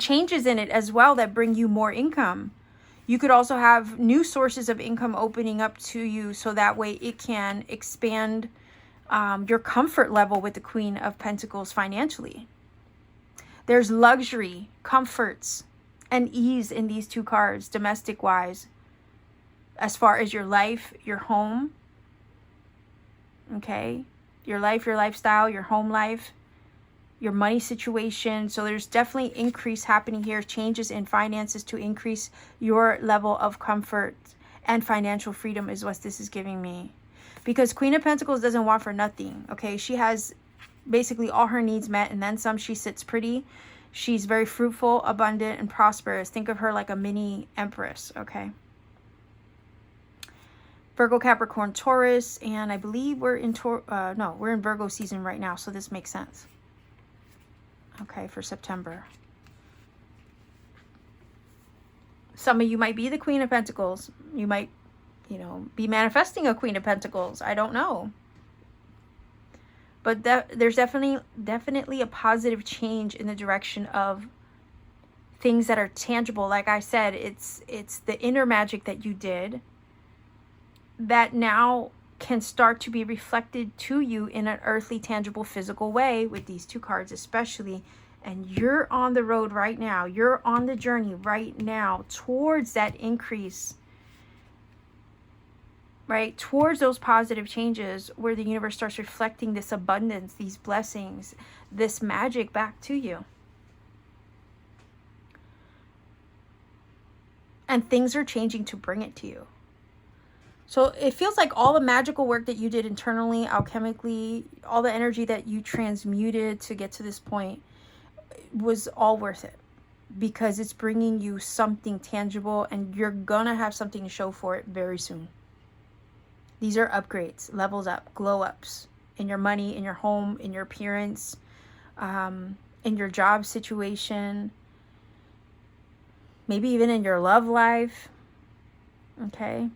changes in it as well that bring you more income. You could also have new sources of income opening up to you, so that way it can expand your comfort level with the Queen of Pentacles financially. There's luxury, comforts, and ease in these 2 cards, domestic-wise, as far as your life, your home, okay? Your life, your lifestyle, your home life, your money situation. So there's definitely increase happening here, changes in finances to increase your level of comfort and financial freedom is what this is giving me. Because Queen of Pentacles doesn't want for nothing, okay? She has basically all her needs met and then some. She sits pretty. She's very fruitful, abundant, and prosperous. Think of her like a mini empress, okay? Virgo, Capricorn, Taurus, and I believe we're in we're in Virgo season right now, so this makes sense. Okay, for September. Some of you might be the Queen of Pentacles. You might, you know, be manifesting a Queen of Pentacles. I don't know. But there's definitely a positive change in the direction of things that are tangible. Like I said, it's the inner magic that you did that now can start to be reflected to you in an earthly, tangible, physical way with these two cards especially. And you're on the road right now. You're on the journey right now towards that increase, right? Towards those positive changes where the universe starts reflecting this abundance, these blessings, this magic back to you. And things are changing to bring it to you. So it feels like all the magical work that you did internally, alchemically, all the energy that you transmuted to get to this point was all worth it. Because it's bringing you something tangible and you're gonna have something to show for it very soon. These are upgrades, levels up, glow ups in your money, in your home, in your appearance, in your job situation, maybe even in your love life. Okay.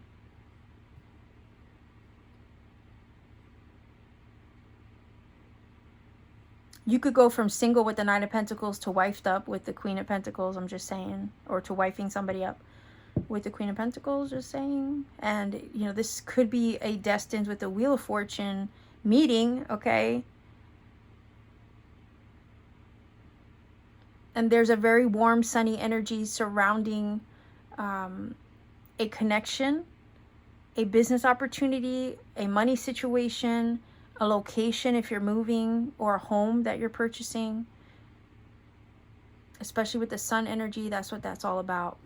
You could go from single with the Knight of Pentacles to wifed up with the Queen of Pentacles, I'm just saying. Or to wifing somebody up with the Queen of Pentacles, just saying. And, you know, this could be a destined with the Wheel of Fortune meeting, okay? And there's a very warm, sunny energy surrounding a connection, a business opportunity, a money situation, a location if you're moving, or a home that you're purchasing. Especially with the sun energy, that's what that's all about.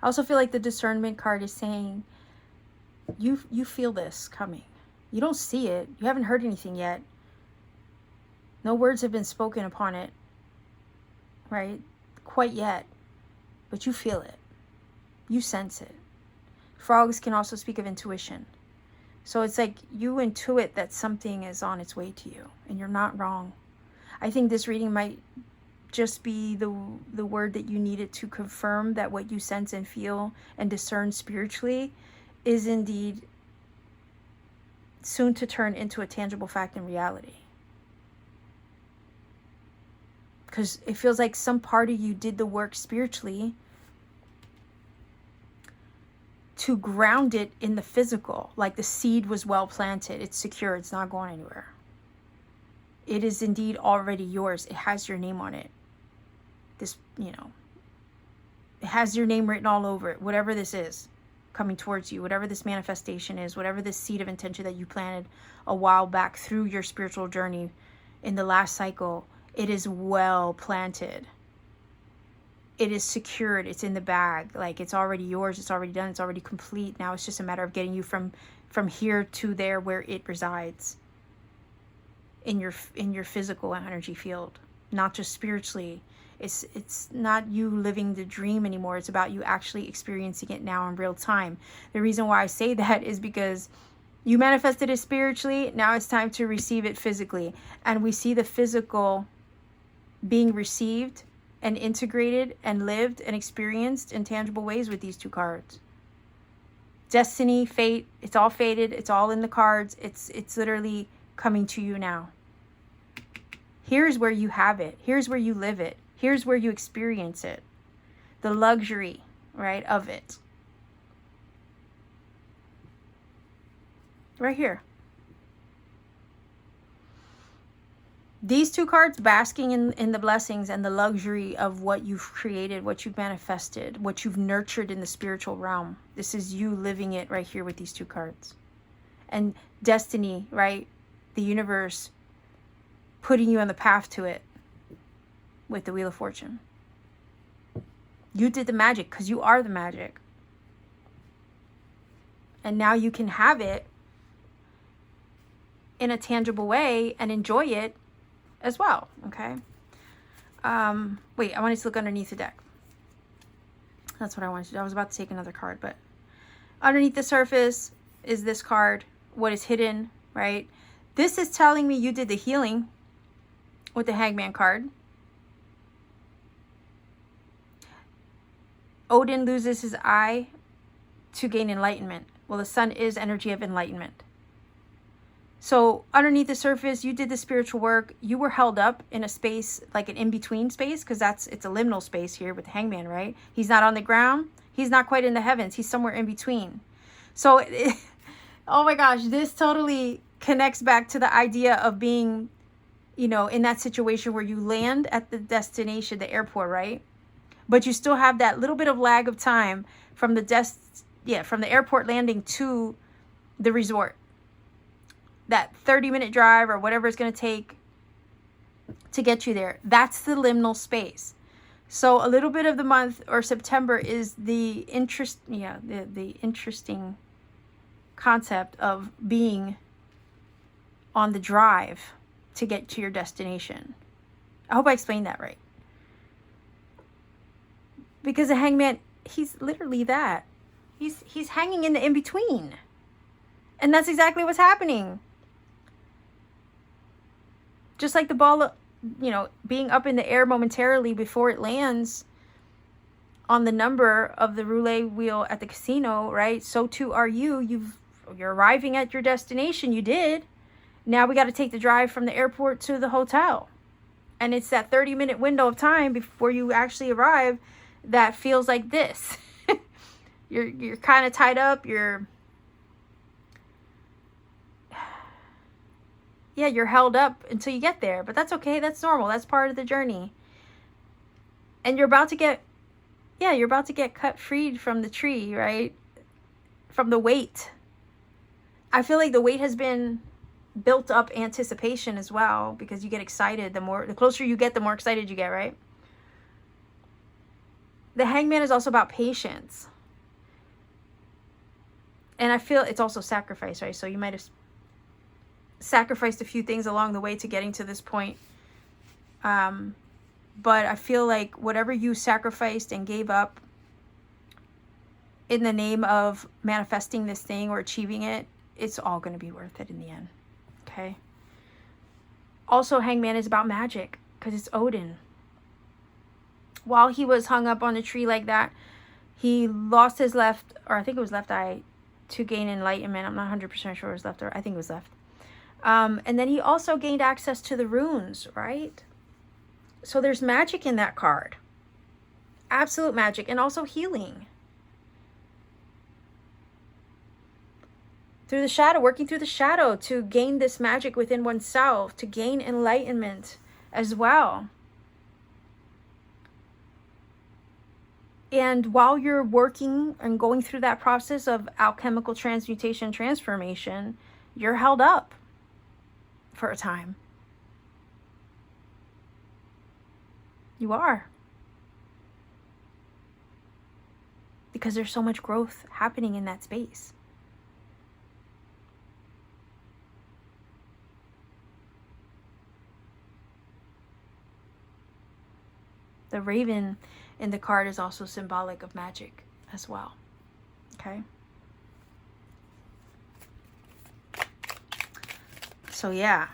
I also feel like the discernment card is saying you feel this coming. You don't see it. You haven't heard anything yet. No words have been spoken upon it, right? Quite yet. But you feel it. You sense it. Frogs can also speak of intuition. So it's like you intuit that something is on its way to you, and you're not wrong. I think this reading might just be the word that you needed to confirm that what you sense and feel and discern spiritually is indeed soon to turn into a tangible fact and reality. Because it feels like some part of you did the work spiritually to ground it in the physical. Like the seed was well planted. It's secure. It's not going anywhere. It is indeed already yours. It has your name on it. This, you know, it has your name written all over it. Whatever this is coming towards you, whatever this manifestation is, whatever this seed of intention that you planted a while back through your spiritual journey in the last cycle, it is well planted. It is secured. It's in the bag. Like it's already yours. It's already done. It's already complete. Now it's just a matter of getting you from here to there where it resides in your physical energy field, not just spiritually. It's not you living the dream anymore. It's about you actually experiencing it now in real time. The reason why I say that is because you manifested it spiritually. Now it's time to receive it physically. And we see the physical being received and integrated and lived and experienced in tangible ways with these two cards. Destiny, fate, it's all fated. It's all in the cards. It's literally coming to you now. Here's where you have it. Here's where you live it. Here's where you experience it. The luxury, right, of it. Right here. These two cards basking in the blessings and the luxury of what you've created, what you've manifested, what you've nurtured in the spiritual realm. This is you living it right here with these two cards. And destiny, right? The universe putting you on the path to it with the Wheel of Fortune. You did the magic because you are the magic. And now you can have it in a tangible way and enjoy it as well, okay? Wait, I wanted to look underneath the deck. That's what I wanted to do. I was about to take another card, but underneath the surface is this card, what is hidden, right? This is telling me you did the healing. with the Hangman card. Odin loses his eye to gain enlightenment. Well, the sun is energy of enlightenment. So underneath the surface, you did the spiritual work. You were held up in a space, like an in-between space, because it's a liminal space here with the Hangman, right? He's not on the ground. He's not quite in the heavens. He's somewhere in between. So, oh my gosh, this totally connects back to the idea of being, you know, in that situation where you land at the destination, the airport, right? But you still have that little bit of lag of time from from the airport landing to the resort. That 30-minute drive or whatever it's going to take to get you there. That's the liminal space. So a little bit of the month or September is the the interesting concept of being on the drive to get to your destination. I hope I explained that right. Because the Hangman, he's literally that. He's hanging in the in-between. And that's exactly what's happening. Just like the ball, you know, being up in the air momentarily before it lands on the number of the roulette wheel at the casino, right? So too are you. You're arriving at your destination. You did. Now we got to take the drive from the airport to the hotel. And it's that 30-minute window of time before you actually arrive that feels like this. You're kind of tied up. You're held up until you get there, but that's okay. That's normal. That's part of the journey. And you're about to get cut free from the tree, right? From the weight. I feel like the weight has been built up anticipation as well, because you get excited. The closer you get, the more excited you get, right? The Hangman is also about patience. And I feel it's also sacrifice, right? So you might have sacrificed a few things along the way to getting to this point. But I feel like whatever you sacrificed and gave up in the name of manifesting this thing or achieving it, it's all going to be worth it in the end. Okay? Also, Hangman is about magic, because it's Odin. While he was hung up on a tree like that, he lost his left, or I think it was left eye, to gain enlightenment. I'm not 100% sure it was left, or I think it was left. And then he also gained access to the runes, right? So there's magic in that card. Absolute magic. And also healing. Through the shadow, working through the shadow to gain this magic within oneself, to gain enlightenment as well. And while you're working and going through that process of alchemical transmutation, transformation, you're held up for a time. You are. Because there's so much growth happening in that space. The raven in the card is also symbolic of magic as well. Okay? So yeah,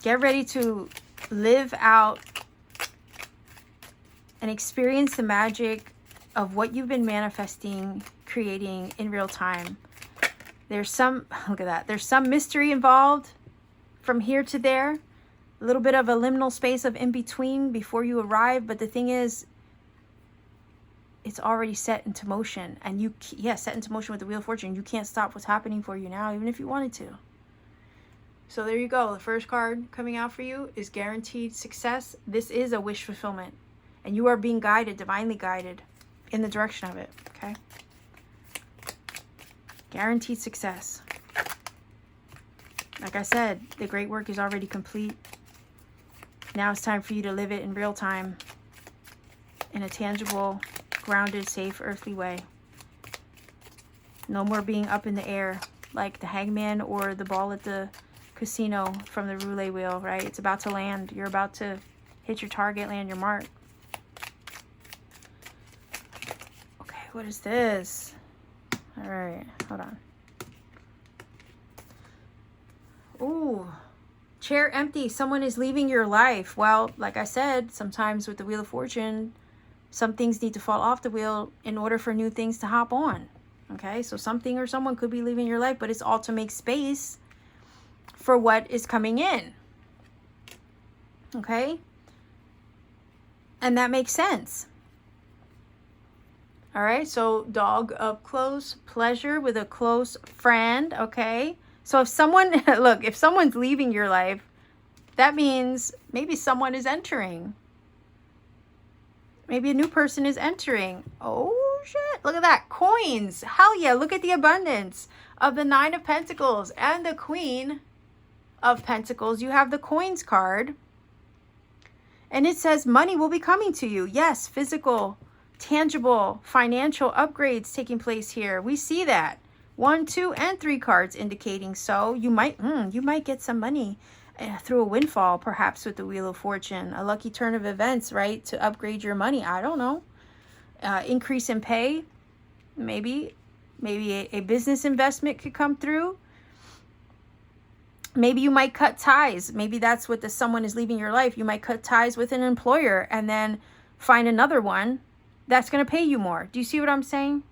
get ready to live out and experience the magic of what you've been manifesting, creating in real time. There's some, look at that, there's some mystery involved from here to there. A little bit of a liminal space of in between before you arrive, but the thing is, it's already set into motion, and set into motion with the Wheel of Fortune. You can't stop what's happening for you now, even if you wanted to. So there you go. The first card coming out for you is guaranteed success. This is a wish fulfillment, and you are being guided, divinely guided, in the direction of it. Okay? Guaranteed success. Like I said, the great work is already complete. Now it's time for you to live it in real time, in a tangible, grounded, safe, earthly way. No more being up in the air like the Hangman or the ball at the casino from the roulette wheel, right? It's about to land. You're about to hit your target, land your mark. Okay, what is this? All right, hold on. Ooh, Chair empty. Someone is leaving your life. Well, like I said, sometimes with the Wheel of Fortune, some things need to fall off the wheel in order for new things to hop on. Okay, so something or someone could be leaving your life, but it's all to make space for what is coming in. Okay? And that makes sense. All right, so dog up close, pleasure with a close friend. Okay, so if someone, look, if someone's leaving your life, that means maybe someone is entering. Maybe a new person is entering. Oh, shit. Look at that. Coins. Hell yeah. Look at the abundance of the Nine of Pentacles and the Queen of Pentacles. You have the Coins card. And it says money will be coming to you. Yes, physical, tangible, financial upgrades taking place here. We see that. 1, 2, and 3 cards indicating so. You might get some money through a windfall, perhaps with the Wheel of Fortune. A lucky turn of events, right? To upgrade your money. I don't know. Increase in pay. Maybe a business investment could come through. Maybe you might cut ties. Maybe that's what someone is leaving your life. You might cut ties with an employer and then find another one that's going to pay you more. Do you see what I'm saying?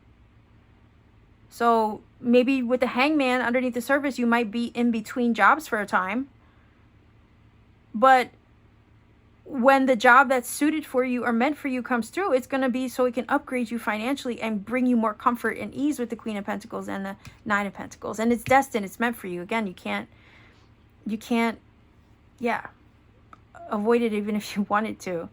So maybe with the Hangman underneath the surface, you might be in between jobs for a time. But when the job that's suited for you or meant for you comes through, it's going to be so it can upgrade you financially and bring you more comfort and ease with the Queen of Pentacles and the Nine of Pentacles. And it's destined. It's meant for you. Again, you can't, avoid it even if you wanted to.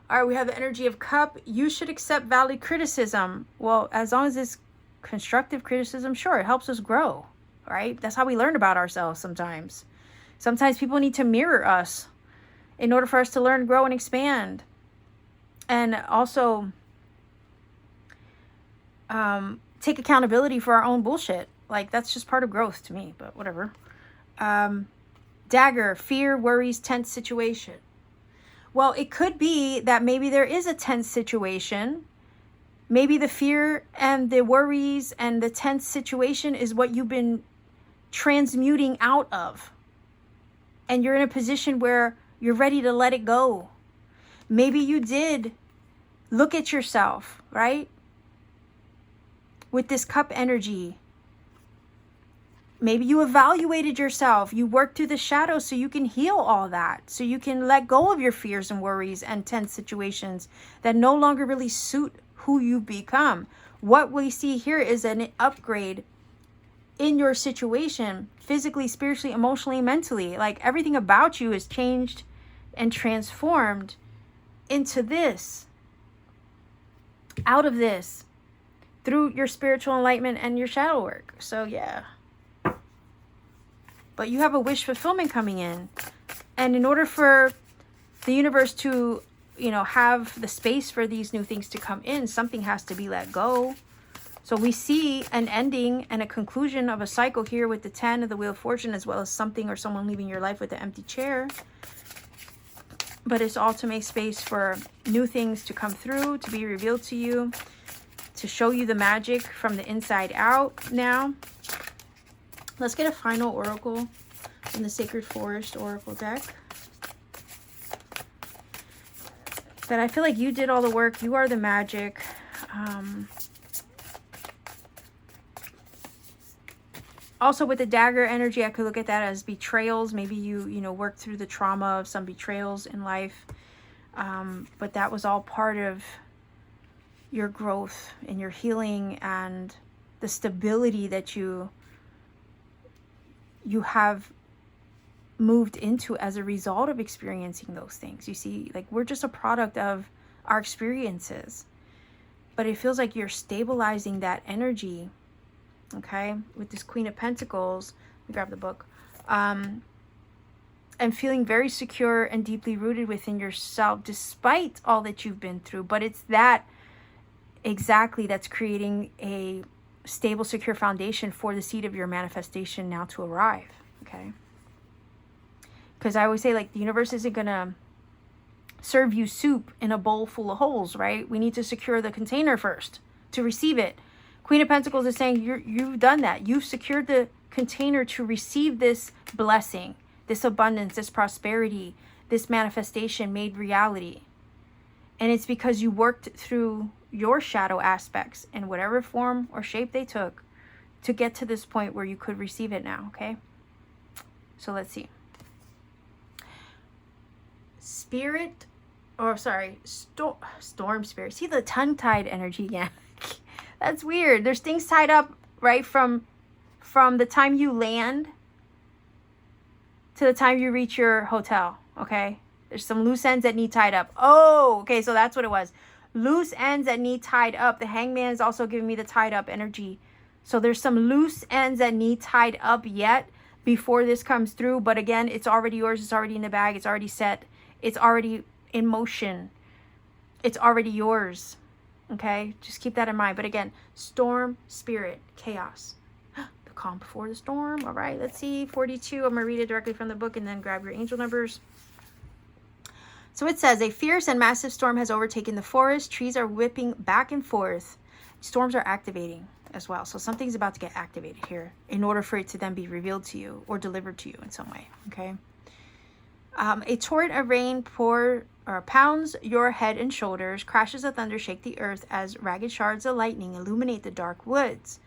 All right, we have the energy of Cup. You should accept valid criticism. Well, as long as it's constructive criticism, sure, it helps us grow, right? That's how we learn about ourselves sometimes. Sometimes people need to mirror us in order for us to learn, grow, and expand. And also take accountability for our own bullshit. Like, that's just part of growth to me, but whatever. Dagger, fear, worries, tense situation. Well, it could be that maybe there is a tense situation. Maybe the fear and the worries and the tense situation is what you've been transmuting out of. And you're in a position where you're ready to let it go. Maybe you did look at yourself, right? With this Cup energy. Maybe you evaluated yourself. You worked through the shadows so you can heal all that. So you can let go of your fears and worries and tense situations that no longer really suit who you become. What we see here is an upgrade in your situation, physically, spiritually, emotionally, mentally. Like, everything about you is changed and transformed into this, out of this, through your spiritual enlightenment and your shadow work. So yeah. But you have a wish fulfillment coming in. And in order for the universe to, have the space for these new things to come in, something has to be let go. So we see an ending and a conclusion of a cycle here with the 10 of the Wheel of Fortune, as well as something or someone leaving your life with the empty chair. But it's all to make space for new things to come through, to be revealed to you, to show you the magic from the inside out now. Let's get a final oracle from the Sacred Forest Oracle deck. That I feel like you did all the work. You are the magic. Also with the dagger energy, I could look at that as betrayals. Maybe you worked through the trauma of some betrayals in life. But that was all part of your growth and your healing and the stability that you have moved into as a result of experiencing those things. You see, like, we're just a product of our experiences. But it feels like you're stabilizing that energy. Okay, with this Queen of Pentacles, let me grab the book, and feeling very secure and deeply rooted within yourself despite all that you've been through. But it's that exactly that's creating a stable, secure foundation for the seed of your manifestation now to arrive. Okay, because I always say, like, the universe isn't gonna serve you soup in a bowl full of holes, right? We need to secure the container first to receive it. Queen of Pentacles is saying you've done that. You've secured the container to receive this blessing, this abundance, this prosperity, this manifestation made reality. And it's because you worked through your shadow aspects in whatever form or shape they took to get to this point where you could receive it now, okay? So let's see. Storm spirit. See the tongue-tied energy again. That's weird. There's things tied up, right, from the time you land to the time you reach your hotel, okay? There's some loose ends that need tied up. Oh, okay, so that's what it was. Loose ends that need tied up. The hangman is also giving me the tied up energy. So there's some loose ends that need tied up yet before this comes through. But again, it's already yours. It's already in the bag. It's already set. It's already in motion. It's already yours. Okay, just keep that in mind. But again, storm, spirit, chaos. The calm before the storm. All right, let's see. 42. I'm going to read it directly from the book and then grab your angel numbers. So it says, a fierce and massive storm has overtaken the forest. Trees are whipping back and forth. Storms are activating as well. So something's about to get activated here in order for it to then be revealed to you or delivered to you in some way. Okay. A torrent of rain pounds your head and shoulders. Crashes of thunder shake the earth as ragged shards of lightning illuminate the dark woods.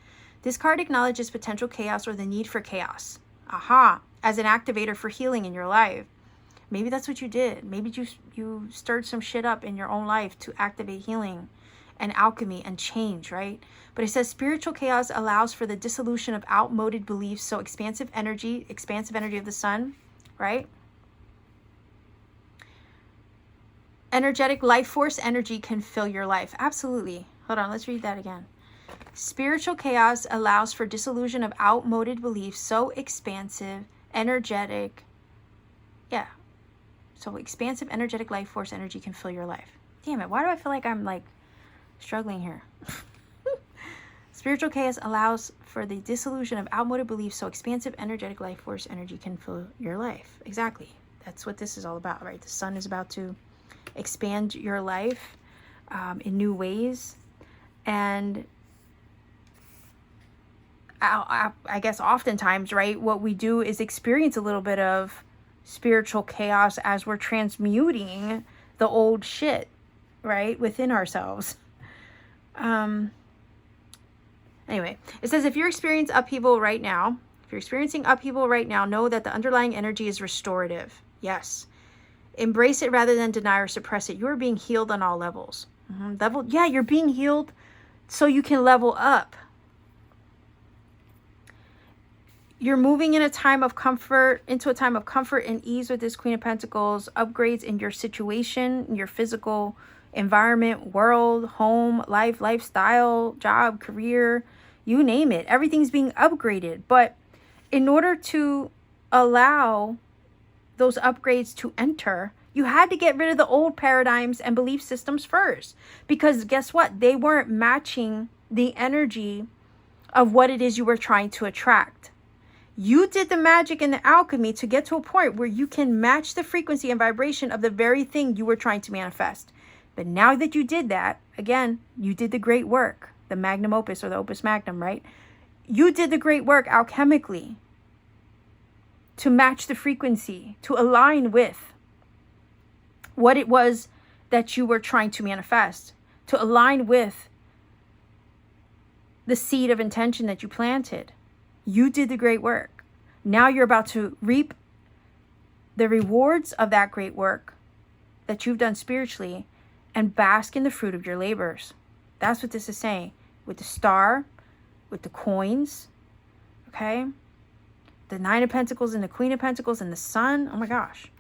This card acknowledges potential chaos or the need for chaos. Aha. As an activator for healing in your life. Maybe that's what you did. Maybe you stirred some shit up in your own life to activate healing and alchemy and change, right? But it says spiritual chaos allows for the dissolution of outmoded beliefs. So expansive energy of the sun, right? Energetic life force energy can fill your life. Absolutely. Hold on, let's read that again. Spiritual chaos allows for dissolution of outmoded beliefs. So expansive, energetic, yeah. So expansive, energetic life force energy can fill your life. Damn it, why do I feel like I'm like struggling here? Spiritual chaos allows for the dissolution of outmoded beliefs. So expansive, energetic life force energy can fill your life. Exactly. That's what this is all about, right? The sun is about to expand your life in new ways. And I guess oftentimes, right, what we do is experience a little bit of spiritual chaos as we're transmuting the old shit, right, within ourselves. Anyway, it says if you're experiencing upheaval right now, know that the underlying energy is restorative. Yes. Embrace it rather than deny or suppress it. You're being healed on all levels. You're being healed so you can level up. You're moving into a time of comfort and ease with this Queen of Pentacles. Upgrades in your situation, in your physical environment, world, home, life, lifestyle, job, career, you name it. Everything's being upgraded. But in order to allow those upgrades to enter, you had to get rid of the old paradigms and belief systems first. Because guess what? They weren't matching the energy of what it is you were trying to attract. You did the magic and the alchemy to get to a point where you can match the frequency and vibration of the very thing you were trying to manifest. But now that you did that, again, you did the great work, the magnum opus or the opus magnum, right? You did the great work alchemically to match the frequency, to align with what it was that you were trying to manifest, to align with the seed of intention that you planted. You did the great work. Now you're about to reap the rewards of that great work that you've done spiritually and bask in the fruit of your labors. That's what this is saying. With the star, with the coins, okay? The Nine of Pentacles and the Queen of Pentacles and the Sun. Oh my gosh.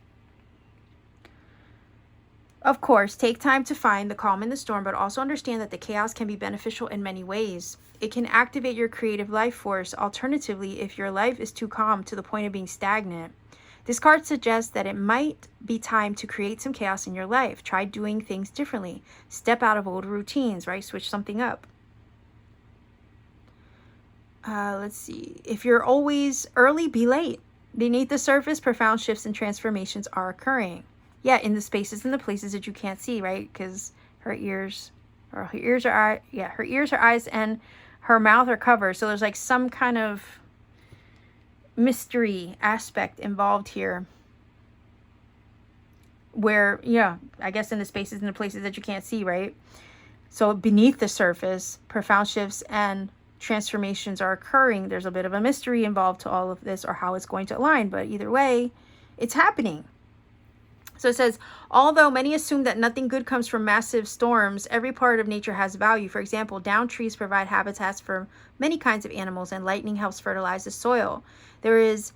Of course, take time to find the calm in the storm, but also understand that the chaos can be beneficial in many ways. It can activate your creative life force. Alternatively, if your life is too calm to the point of being stagnant, this card suggests that it might be time to create some chaos in your life. Try doing things differently. Step out of old routines, right? Switch something up. Let's see. If you're always early, be late. Beneath the surface, profound shifts and transformations are occurring. Yeah, in the spaces and the places that you can't see, right? Because her ears, her ears, her eyes, and her mouth are covered. So there's like some kind of mystery aspect involved here. Where, yeah, I guess in the spaces and the places that you can't see, right? So beneath the surface, profound shifts and transformations are occurring. There's a bit of a mystery involved to all of this, or how it's going to align, but either way, it's happening. So it says, although many assume that nothing good comes from massive storms, every part of nature has value. For example, downed trees provide habitats for many kinds of animals, and lightning helps fertilize the soil. There is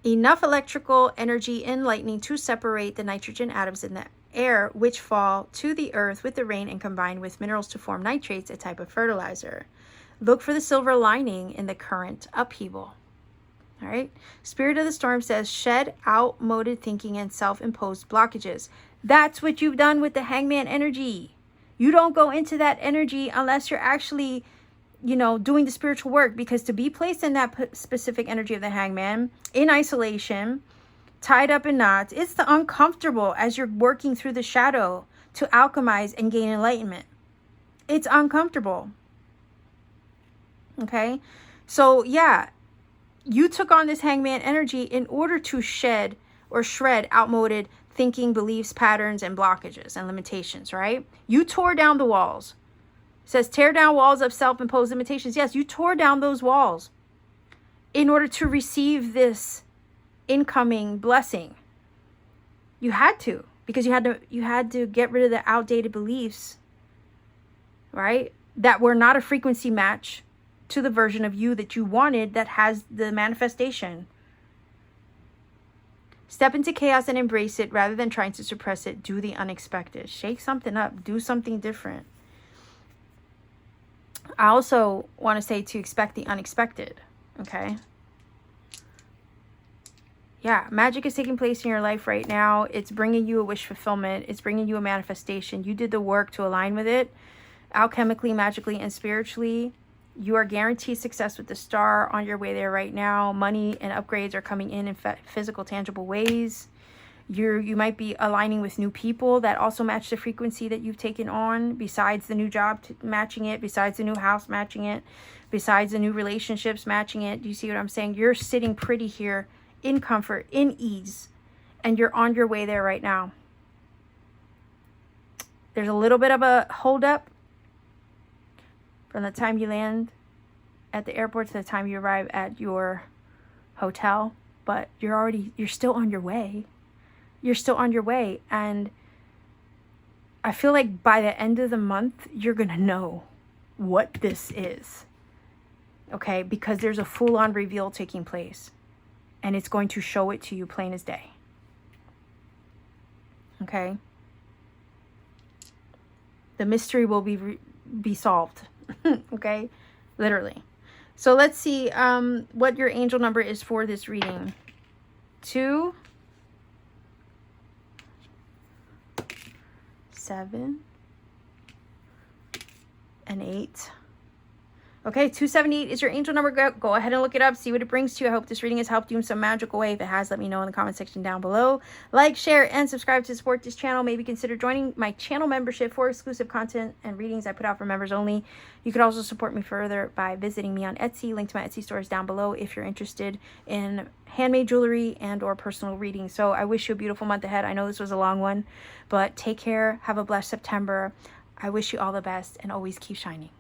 enough electrical energy in lightning to separate the nitrogen atoms in the air, which fall to the earth with the rain and combine with minerals to form nitrates, a type of fertilizer. Look for the silver lining in the current upheaval. All right. Spirit of the Storm says, shed outmoded thinking and self-imposed blockages. That's what you've done with the Hangman energy. You don't go into that energy unless you're actually, doing the spiritual work, because to be placed in that specific energy of the Hangman in isolation, tied up in knots, it's the uncomfortable as you're working through the shadow to alchemize and gain enlightenment. It's uncomfortable. Okay. So yeah, you took on this Hangman energy in order to shed or shred outmoded thinking, beliefs, patterns, and blockages and limitations, right? You tore down the walls. It says, tear down walls of self-imposed limitations. Yes, you tore down those walls in order to receive this incoming blessing. You had to, because you had to get rid of the outdated beliefs, right? That were not a frequency match to the version of you that you wanted, that has the manifestation. Step into chaos and embrace it rather than trying to suppress it. Do the unexpected. Shake something up. Do something different. I also want to say to expect the unexpected. Okay. Yeah, magic is taking place in your life right now. It's bringing you a wish fulfillment. It's bringing you a manifestation. You did the work to align with it, alchemically, magically, and spiritually. You are guaranteed success with the star on your way there right now. Money and upgrades are coming in physical, tangible ways. You might be aligning with new people that also match the frequency that you've taken on, besides the new job matching it, besides the new house matching it, besides the new relationships matching it. Do you see what I'm saying? You're sitting pretty here in comfort, in ease, and you're on your way there right now. There's a little bit of a holdup from the time you land at the airport to the time you arrive at your hotel, but you're still on your way. You're still on your way. And I feel like by the end of the month, you're going to know what this is. Okay? Because there's a full-on reveal taking place. And it's going to show it to you plain as day. Okay? The mystery will be solved. Okay? Literally. So let's see what your angel number is for this reading. 2, 7, and 8. Okay, 278 is your angel number. Go ahead and look it up. See what it brings to you. I hope this reading has helped you in some magical way. If it has, let me know in the comment section down below. Like, share, and subscribe to support this channel. Maybe consider joining my channel membership for exclusive content and readings I put out for members only. You could also support me further by visiting me on Etsy. Link to my Etsy store is down below if you're interested in handmade jewelry and or personal readings. So I wish you a beautiful month ahead. I know this was a long one, but take care. Have a blessed September. I wish you all the best and always keep shining.